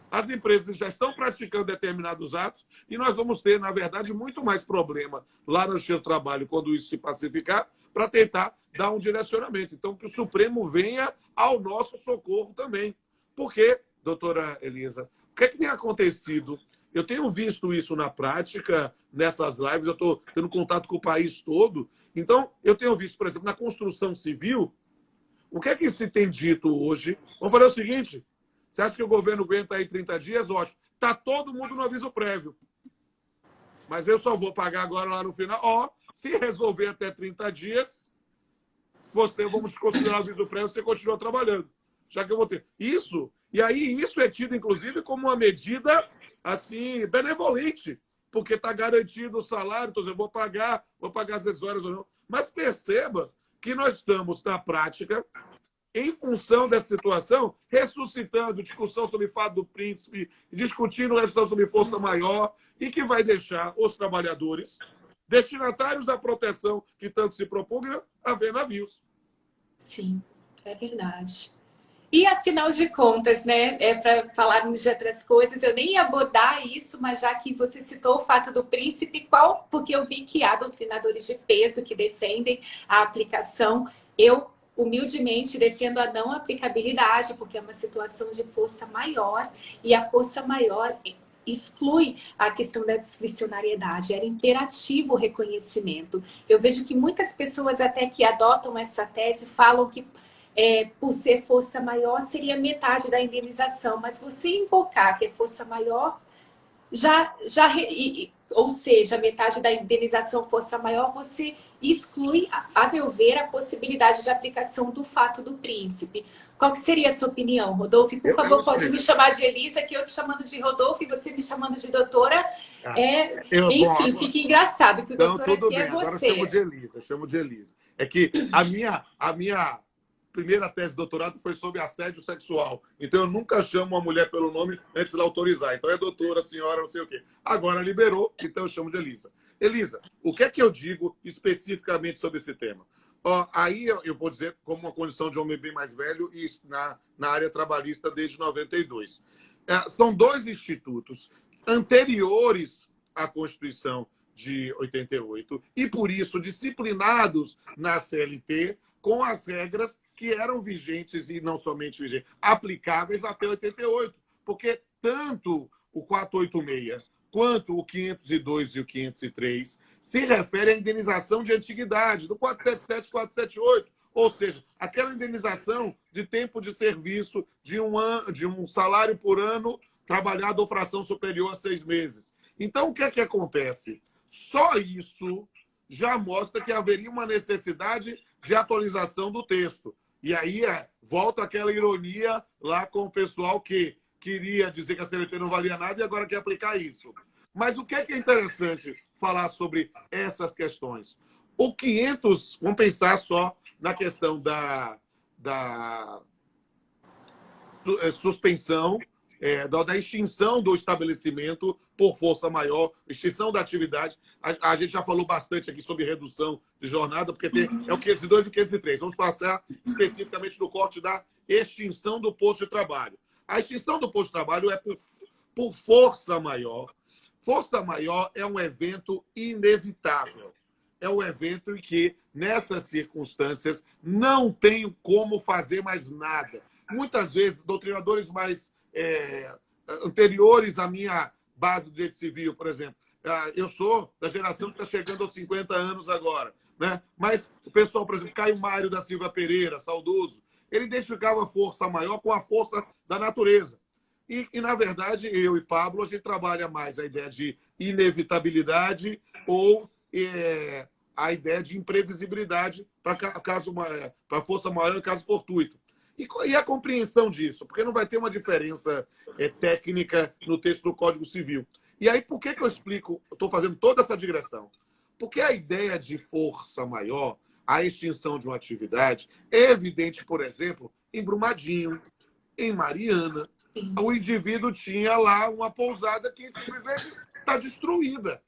as empresas já estão praticando determinados atos e nós vamos ter, na verdade, muito mais problema lá no Justiça do Trabalho, quando isso se pacificar, para tentar dar um direcionamento. Então, que o Supremo venha ao nosso socorro também. Por quê, doutora Elisa? O que é que tem acontecido? Eu tenho visto isso na prática, nessas lives, eu estou tendo contato com o país todo. Então, eu tenho visto, por exemplo, na construção civil, o que é que se tem dito hoje? Vamos fazer o seguinte, você acha que o governo aguenta aí 30 dias? Ótimo. Está todo mundo no aviso prévio. Mas eu só vou pagar agora lá no final. Se resolver até 30 dias, vamos considerar o aviso prévio, você continua trabalhando. Já que eu vou ter. Isso, e aí isso é tido, inclusive, como uma medida, assim, benevolente, porque está garantido o salário, então eu vou pagar as horas ou não. Mas perceba que nós estamos, na prática, em função dessa situação, ressuscitando discussão sobre fato do príncipe, discutindo legislação sobre força maior, e que vai deixar os trabalhadores, destinatários da proteção que tanto se propugna, a ver navios. Sim, é verdade. E, afinal de contas, né, para falarmos de outras coisas, eu nem ia abordar isso, mas já que você citou o fato do príncipe, porque eu vi que há doutrinadores de peso que defendem a aplicação, eu humildemente defendo a não aplicabilidade, porque é uma situação de força maior, e a força maior exclui a questão da discricionariedade, era imperativo o reconhecimento. Eu vejo que muitas pessoas até que adotam essa tese falam que por ser força maior, seria metade da indenização. Mas você invocar que é força maior, ou seja, metade da indenização força maior, você exclui, a meu ver, a possibilidade de aplicação do fato do príncipe. Qual que seria a sua opinião, Rodolfo? E, por favor, pode me chamar de Elisa, que eu te chamando de Rodolfo e você me chamando de doutora. Enfim, fica engraçado, que o doutor aqui é você. Agora eu chamo de Elisa. É que a minha primeira tese de doutorado foi sobre assédio sexual. Então, eu nunca chamo uma mulher pelo nome antes de ela autorizar. Então, é doutora, senhora, não sei o quê. Agora liberou, então eu chamo de Elisa. Elisa, o que é que eu digo especificamente sobre esse tema? Aí eu vou dizer como uma condição de homem bem mais velho e na área trabalhista desde 92. São dois institutos anteriores à Constituição de 88 e, por isso, disciplinados na CLT com as regras que eram vigentes e não somente vigentes, aplicáveis até 88. Porque tanto o 486 quanto o 502 e o 503 se refere à indenização de antiguidade, do 477 e 478. Ou seja, aquela indenização de tempo de serviço de um salário por ano trabalhado ou fração superior a 6 meses. Então, o que é que acontece? Só isso já mostra que haveria uma necessidade de atualização do texto. E aí volta aquela ironia lá com o pessoal que queria dizer que a CLT não valia nada e agora quer aplicar isso. Mas o que é interessante falar sobre essas questões? O 500, vamos pensar só na questão da suspensão, da extinção do estabelecimento por força maior, extinção da atividade. A gente já falou bastante aqui sobre redução de jornada, porque é o 502 e o 503. Vamos passar especificamente no corte da extinção do posto de trabalho. A extinção do posto de trabalho é por força maior. Força maior é um evento inevitável. É um evento em que, nessas circunstâncias, não tem como fazer mais nada. Muitas vezes, doutrinadores mais anteriores à minha base do direito civil, por exemplo. Eu sou da geração que está chegando aos 50 anos agora, né? Mas o pessoal, por exemplo, Caio Mário da Silva Pereira, saudoso, ele identificava a força maior com a força da natureza. E, na verdade, eu e Pablo, a gente trabalha mais a ideia de inevitabilidade ou a ideia de imprevisibilidade para força maior em caso fortuito. E a compreensão disso? Porque não vai ter uma diferença técnica no texto do Código Civil. E aí, por que eu explico? Eu estou fazendo toda essa digressão. Porque a ideia de força maior, a extinção de uma atividade, é evidente, por exemplo, em Brumadinho, em Mariana. Sim. O indivíduo tinha lá uma pousada que simplesmente está destruída.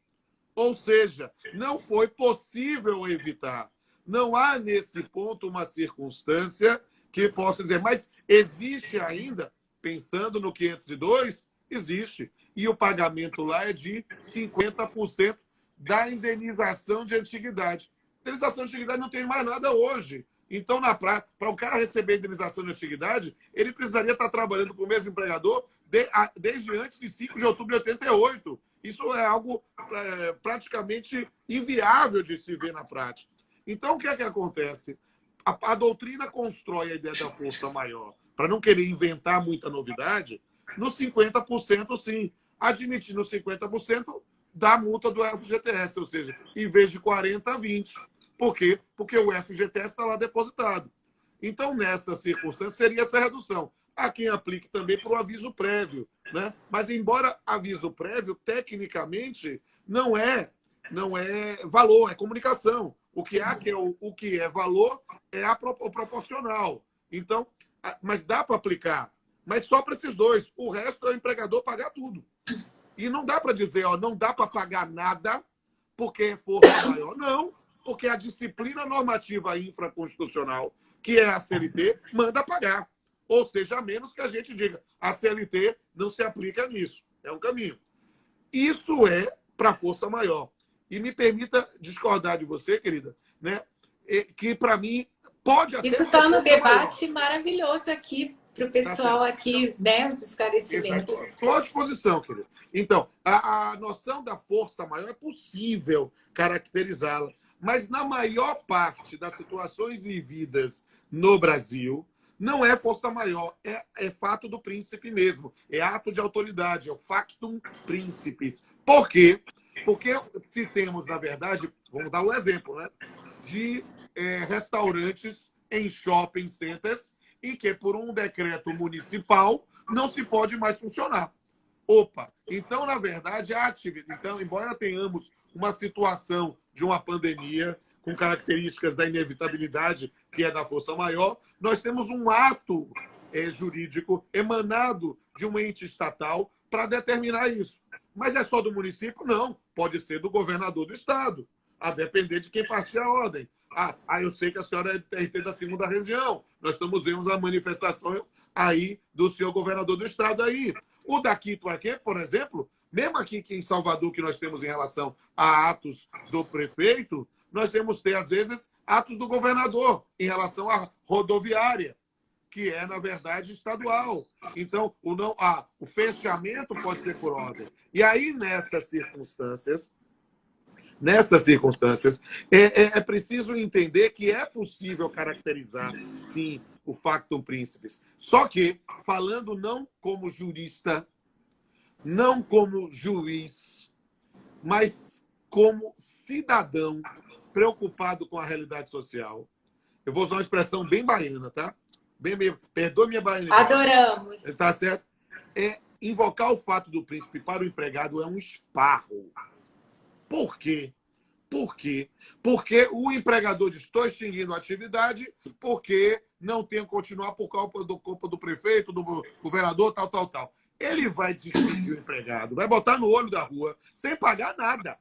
Ou seja, não foi possível evitar. Não há, nesse ponto, uma circunstância que possa dizer, mas existe ainda, pensando no 502, existe. E o pagamento lá é de 50% da indenização de antiguidade. Indenização de antiguidade não tem mais nada hoje. Então, na prática, para o cara receber a indenização de antiguidade, ele precisaria estar trabalhando para o mesmo empregador desde antes de 5 de outubro de 88. Isso é algo praticamente inviável de se ver na prática. Então, o que é que acontece? A doutrina constrói a ideia da força maior para não querer inventar muita novidade nos 50%, sim. Admitindo 50% da multa do FGTS, ou seja, em vez de 40%, 20%. Por quê? Porque o FGTS está lá depositado. Então, nessa circunstância, seria essa redução. Há quem aplique também para o aviso prévio, né? Mas, embora aviso prévio, tecnicamente, não é valor, é comunicação. O que é valor é o proporcional. Então, mas dá para aplicar. Mas só para esses dois. O resto é o empregador pagar tudo. E não dá para dizer, não dá para pagar nada porque é força maior. Não, porque a disciplina normativa infraconstitucional, que é a CLT, manda pagar. Ou seja, a menos que a gente diga, a CLT não se aplica nisso. É um caminho. Isso é para força maior. E me permita discordar de você, querida, né? Que para mim pode até... Isso está no debate maravilhoso aqui para o pessoal aqui, né? Os esclarecimentos. Estou à disposição, querida. Então, a noção da força maior é possível caracterizá-la, mas na maior parte das situações vividas no Brasil, Não é força maior, é fato do príncipe mesmo. É ato de autoridade, é o factum principis. Por quê? Porque se temos, na verdade, vamos dar um exemplo, né? De restaurantes em shopping centers e que, por um decreto municipal, não se pode mais funcionar. Opa! Então, na verdade, a atividade. Então, embora tenhamos uma situação de uma pandemia com características da inevitabilidade, que é da força maior, nós temos um ato jurídico emanado de um ente estatal para determinar isso. Mas é só do município? Não. Pode ser do governador do estado, a depender de quem partir a ordem. Eu sei que a senhora é TRT da segunda região. Nós estamos vendo a manifestação aí do senhor governador do estado aí. O daqui para quê, por exemplo, mesmo aqui em Salvador, que nós temos em relação a atos do prefeito, nós temos ter, às vezes, atos do governador em relação à rodoviária, que é, na verdade, estadual. Então, o fechamento pode ser por ordem. E aí, nessas circunstâncias, é preciso entender que é possível caracterizar, sim, o factum principis. Só que, falando não como jurista, não como juiz, mas como cidadão preocupado com a realidade social. Eu vou usar uma expressão bem baiana, tá? Perdoe minha baianidade. Adoramos. Tá certo? Invocar o fato do príncipe para o empregado é um esparro. Por quê? Por quê? Porque o empregador diz: estou extinguindo a atividade porque não tenho que continuar por culpa do prefeito, do governador, tal. Ele vai distinguir o empregado, vai botar no olho da rua sem pagar nada.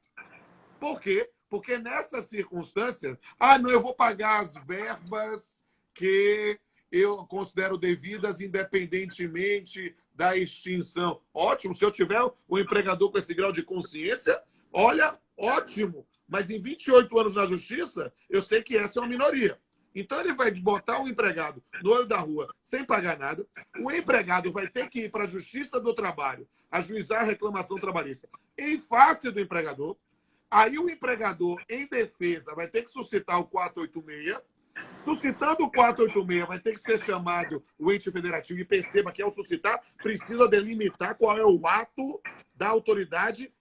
Por quê? Porque nessas circunstâncias, não, eu vou pagar as verbas que eu considero devidas independentemente da extinção. Ótimo, se eu tiver um empregador com esse grau de consciência, olha, ótimo. Mas em 28 anos na justiça, eu sei que essa é uma minoria. Então ele vai botar o empregado no olho da rua sem pagar nada. O empregado vai ter que ir para a Justiça do Trabalho ajuizar a reclamação trabalhista em face do empregador. Aí o empregador, em defesa, vai ter que suscitar o 486. Suscitando o 486, vai ter que ser chamado o ente federativo. E perceba que, ao suscitar, precisa delimitar qual é o ato da autoridade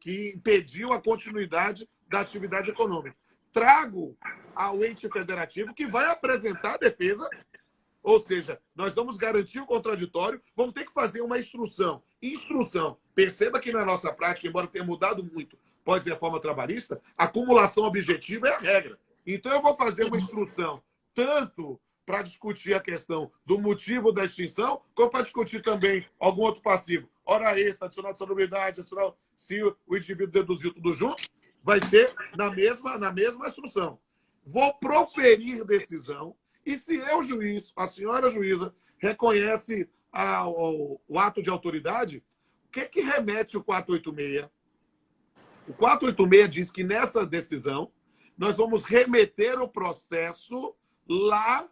que impediu a continuidade da atividade econômica. Trago ao ente federativo que vai apresentar a defesa, ou seja, nós vamos garantir o contraditório, vamos ter que fazer uma instrução. Instrução. Perceba que na nossa prática, embora tenha mudado muito pós-reforma trabalhista, a acumulação objetiva é a regra. Então, eu vou fazer uma instrução tanto para discutir a questão do motivo da extinção, como para discutir também algum outro passivo. Hora extra, adicional de salubridade, adicional, se o indivíduo deduziu tudo junto, vai ser na mesma instrução. Vou proferir decisão e se eu, juiz, a senhora juíza, reconhece o ato de autoridade, o que remete o 486? O 486 diz que nessa decisão nós vamos remeter o processo lá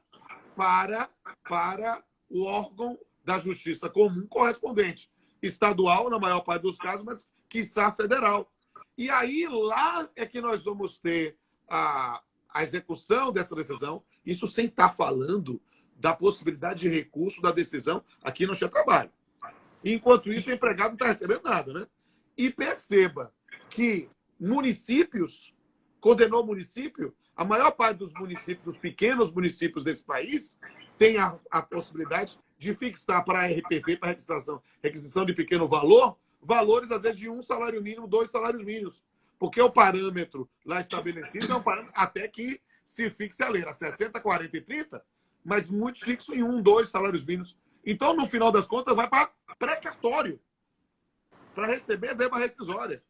para o órgão da justiça comum correspondente. Estadual, na maior parte dos casos, mas quiçá federal. E aí lá é que nós vamos ter a execução dessa decisão, isso sem estar falando da possibilidade de recurso da decisão aqui no Justiça do Trabalho. Enquanto isso, o empregado não está recebendo nada, né? E perceba que municípios, condenou município, a maior parte dos municípios, dos pequenos municípios desse país, tem a possibilidade de fixar para a RPV, para requisição de pequeno valor, valores, às vezes, de 1 salário mínimo, 2 salários mínimos. Porque o parâmetro lá estabelecido é um parâmetro até que se fixe a lei, era 60, 40 e 30, mas muitos fixam em 1, 2 salários mínimos. Então, no final das contas, vai para precatório, para receber verba rescisória.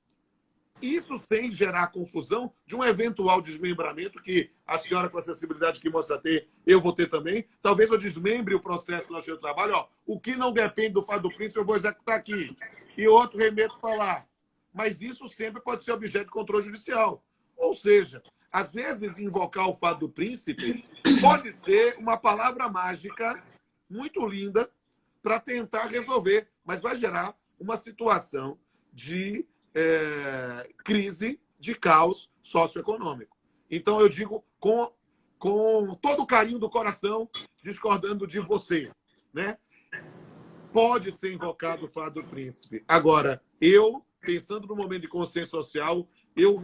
Isso sem gerar confusão de um eventual desmembramento que a senhora, com a acessibilidade que mostra ter, eu vou ter também. Talvez eu desmembre o processo do Justiça do Trabalho. O que não depende do fato do príncipe, eu vou executar aqui. E outro remeto para lá. Mas isso sempre pode ser objeto de controle judicial. Ou seja, às vezes invocar o fato do príncipe pode ser uma palavra mágica muito linda para tentar resolver, mas vai gerar uma situação de crise, de caos socioeconômico. Então, eu digo com com todo o carinho do coração, discordando de você, né? Pode ser invocado o fado do príncipe. Agora, eu, pensando no momento de consciência social, eu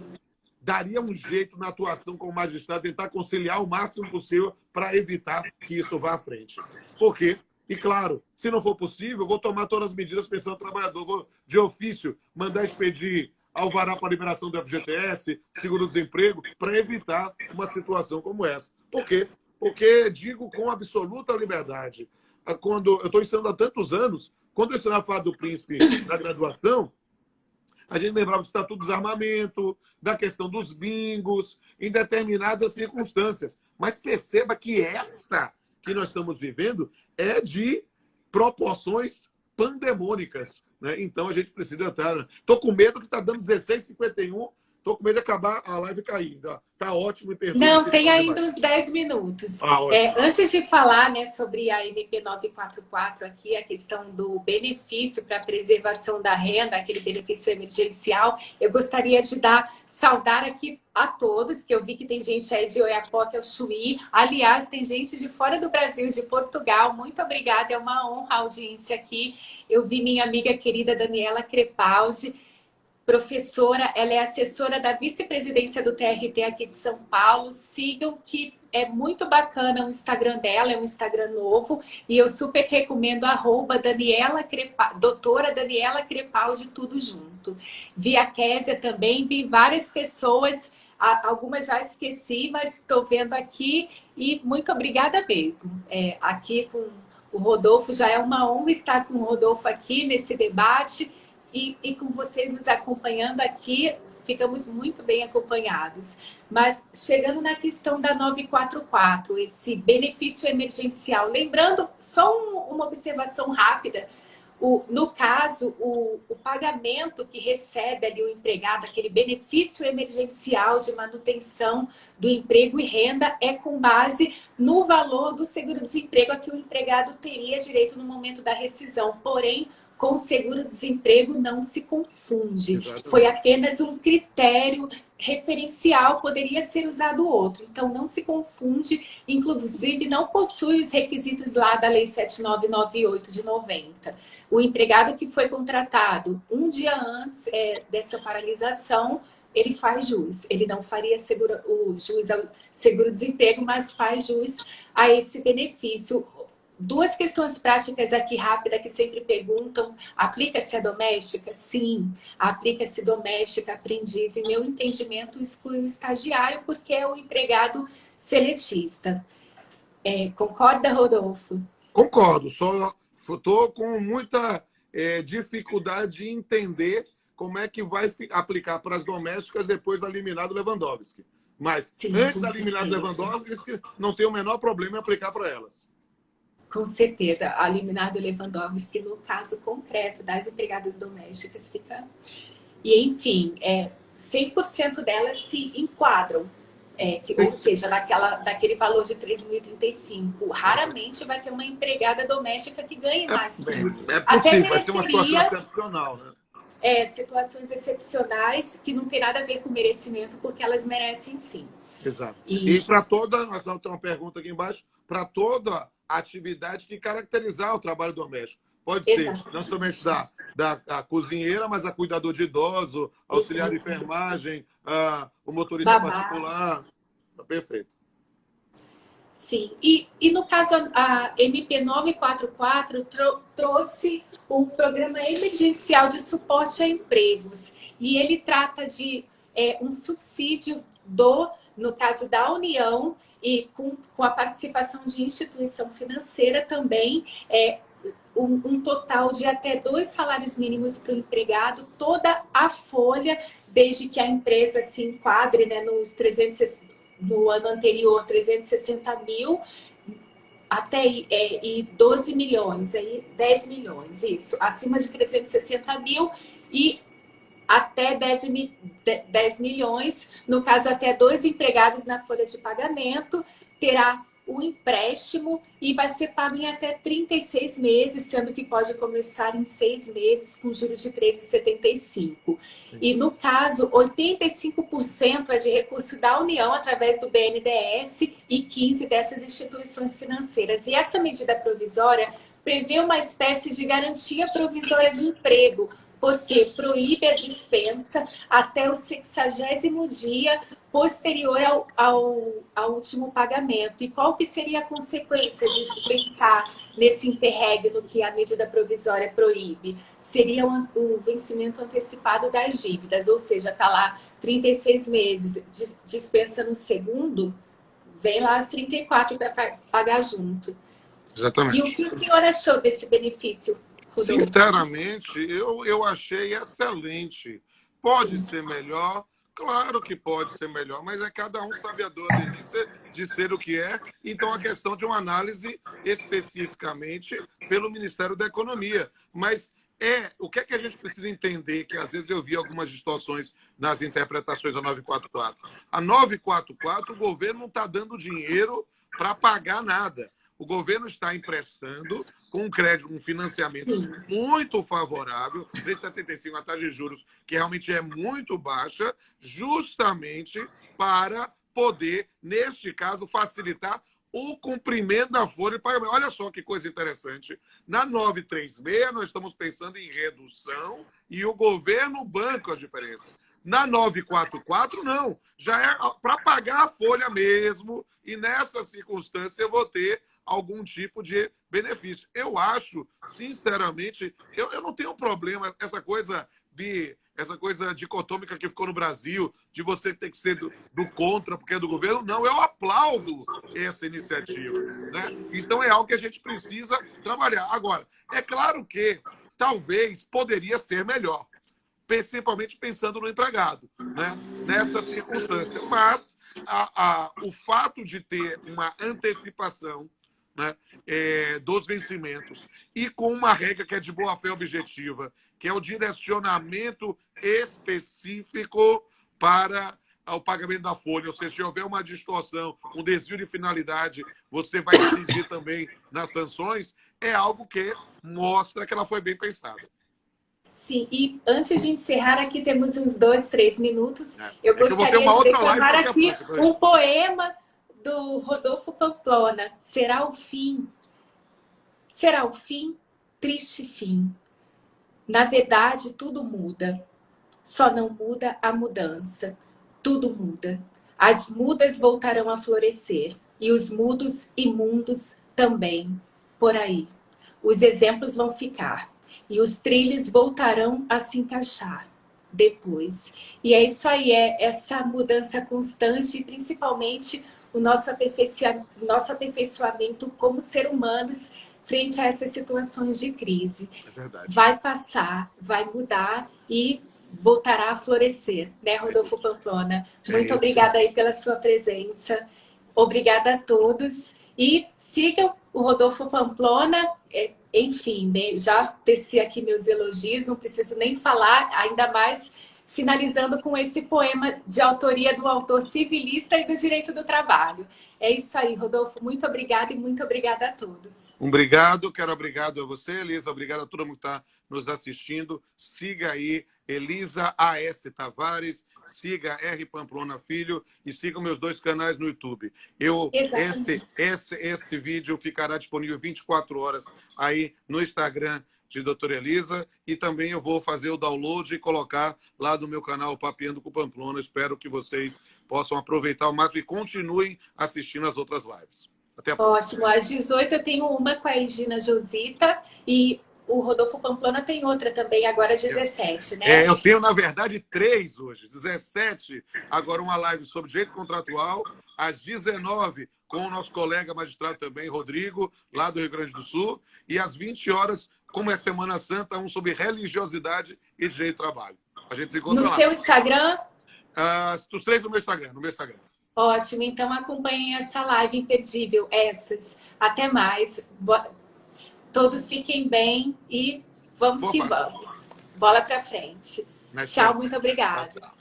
daria um jeito na atuação como magistrado, tentar conciliar o máximo possível para evitar que isso vá à frente. Por quê? E, claro, se não for possível, eu vou tomar todas as medidas pensando no trabalhador. Vou, de ofício, mandar expedir alvará para liberação do FGTS, seguro-desemprego, para evitar uma situação como essa. Por quê? Porque digo com absoluta liberdade. Quando eu estou ensinando há tantos anos, quando eu ensinava a falar do príncipe na graduação, a gente lembrava do Estatuto do Desarmamento, da questão dos bingos, em determinadas circunstâncias. Mas perceba que esta que nós estamos vivendo é de proporções pandemônicas, né? Então a gente precisa estar. Estou com medo que está dando 16h51. Estou com medo de acabar a live cair. Tá ótimo e perdoe. Não, tem ainda uns 10 minutos. Antes de falar, né, sobre a MP 944 aqui, a questão do benefício para a preservação da renda, aquele benefício emergencial, eu gostaria de saudar aqui a todos, que eu vi que tem gente aí de Oiapoque ao Chuí. Aliás, tem gente de fora do Brasil, de Portugal. Muito obrigada, é uma honra a audiência aqui. Eu vi minha amiga querida Daniela Crepaldi, professora, ela é assessora da vice-presidência do TRT aqui de São Paulo. Sigam, que é muito bacana o Instagram dela, é um Instagram novo, e eu super recomendo doutora Daniela Crepaldi, tudo junto. Vi a Késia também, vi várias pessoas, algumas já esqueci, mas estou vendo aqui, e muito obrigada mesmo. Aqui com o Rodolfo, já é uma honra estar com o Rodolfo aqui nesse debate, e com vocês nos acompanhando aqui, ficamos muito bem acompanhados. Mas chegando na questão da 944, esse benefício emergencial, lembrando, só uma observação rápida, no caso, o pagamento que recebe ali o empregado, aquele benefício emergencial de manutenção do emprego e renda, é com base no valor do seguro-desemprego a que o empregado teria direito no momento da rescisão. Porém, com seguro-desemprego não se confunde. Exatamente. Foi apenas um critério referencial, poderia ser usado outro. Então, não se confunde, inclusive não possui os requisitos lá da Lei 7998 de 90. O empregado que foi contratado um dia antes dessa paralisação, ele faz jus. Ele não faria o jus ao seguro-desemprego, mas faz jus a esse benefício. Duas questões práticas aqui rápidas que sempre perguntam: aplica-se a doméstica? Sim, aplica-se doméstica, aprendiz. Em meu entendimento, exclui o estagiário, porque é o empregado seletista. Concorda, Rodolfo? Concordo, só estou com muita dificuldade de entender como é que vai aplicar para as domésticas depois da liminar do Lewandowski. Mas sim, antes da liminar do Lewandowski, não tem o menor problema em aplicar para elas. Com certeza, a liminar do Lewandowski, no caso concreto das empregadas domésticas, fica... E, enfim, 100% delas se enquadram, ou seja, daquele valor de 3.035. Raramente vai ter uma empregada doméstica que ganhe mais que isso. Possível, vai ser uma situação excepcional, né? Situações excepcionais que não tem nada a ver com merecimento, porque elas merecem sim. Exato. E para toda, nós vamos ter uma pergunta aqui embaixo, para toda atividade que caracterizar o trabalho doméstico. Pode ser não somente da cozinheira, mas a cuidador de idoso, auxiliar de enfermagem, o motorista particular. Perfeito. Sim, e no caso a MP 944 trouxe um programa emergencial de suporte a empregos, e ele trata de um subsídio no caso da União, e com a participação de instituição financeira também, um total de até 2 salários mínimos para o empregado, toda a folha, desde que a empresa se enquadre, né, no ano anterior, 360 mil, até 12 milhões, 10 milhões, isso, acima de 360 mil e até 10 milhões, no caso até 2 empregados na folha de pagamento, terá o empréstimo e vai ser pago em até 36 meses, sendo que pode começar em 6 meses com juros de 13,75. E no caso, 85% é de recurso da União através do BNDES e 15% dessas instituições financeiras. E essa medida provisória prevê uma espécie de garantia provisória de emprego, porque proíbe a dispensa até o 60º dia posterior ao último pagamento. E qual que seria a consequência de dispensar nesse interregno que a medida provisória proíbe? Seria o vencimento antecipado das dívidas, ou seja, está lá 36 meses, dispensa no segundo, vem lá as 34 para pagar junto. E o Exatamente. que o senhor achou desse benefício, Rodolfo? Sinceramente, eu achei excelente. Pode ser melhor, claro que pode ser melhor, mas é cada um sabedor de ser o que é. Então, a questão de uma análise especificamente pelo Ministério da Economia. Mas o que é que a gente precisa entender, que às vezes eu vi algumas distorções nas interpretações da 944. A 944, o governo não está dando dinheiro para pagar nada. O governo está emprestando com um crédito, um financiamento muito favorável, 3,75 a taxa de juros, que realmente é muito baixa, justamente para poder, neste caso, facilitar o cumprimento da folha de pagamento. Olha só que coisa interessante. Na 936, nós estamos pensando em redução e o governo banca a diferença. Na 944, não. Já é para pagar a folha mesmo, e nessa circunstância eu vou ter algum tipo de benefício. Eu acho, sinceramente, eu não tenho problema, essa coisa dicotômica que ficou no Brasil, de você ter que ser do contra porque é do governo. Não, eu aplaudo essa iniciativa, né? Então é algo que a gente precisa trabalhar. Agora, é claro que talvez poderia ser melhor, principalmente pensando no empregado, né? Nessa circunstância. Mas o fato de ter uma antecipação, né, dos vencimentos e com uma regra que é de boa-fé objetiva, que é o direcionamento específico para o pagamento da folha. Ou seja, se houver uma distorção, um desvio de finalidade, você vai incidir também nas sanções, é algo que mostra que ela foi bem pensada. Sim, e antes de encerrar, aqui temos uns 2, 3 minutos. Eu gostaria de declamar aqui pouco, um poema do Rodolfo Pamplona. Será o fim, triste fim. Na verdade, tudo muda. Só não muda a mudança. Tudo muda. As mudas voltarão a florescer. E os mudos imundos também. Por aí. Os exemplos vão ficar. E os trilhos voltarão a se encaixar depois. E é isso aí, é essa mudança constante e principalmente o nosso aperfeiçoamento como ser humanos frente a essas situações de crise. É verdade. Vai passar, vai mudar e voltará a florescer, né, Rodolfo Pamplona? Muito obrigada aí pela sua presença. Obrigada a todos. E sigam o Rodolfo Pamplona. Enfim, né, já teci aqui meus elogios, não preciso nem falar, ainda mais finalizando com esse poema de autoria do autor civilista e do direito do trabalho. É isso aí, Rodolfo. Muito obrigada e muito obrigada a todos. Obrigado, obrigado a você, Elisa. Obrigado a todo mundo que está nos assistindo. Siga aí Elisa A.S. Tavares, siga R. Pamplona Filho e siga meus 2 canais no YouTube. Esse vídeo ficará disponível 24 horas aí no Instagram de doutora Elisa, e também eu vou fazer o download e colocar lá do meu canal Papeando com Pamplona. Espero que vocês possam aproveitar o máximo e continuem assistindo as outras lives. Até a próxima. Ótimo. Às 18 eu tenho uma com a Egina Josita e o Rodolfo Pamplona tem outra também, agora às 17, né? Eu tenho, na verdade, 3 hoje. 17, agora uma live sobre direito contratual. Às 19, com o nosso colega magistrado também, Rodrigo, lá do Rio Grande do Sul. E às 20 horas, como é Semana Santa, um sobre religiosidade e direito do trabalho. A gente se encontra lá. No seu Instagram? Os 3 no meu Instagram. Ótimo, então acompanhem essa live imperdível, essas. Até mais. Todos fiquem bem e vamos que vamos. Bola pra frente. Tchau, muito obrigada. Tchau.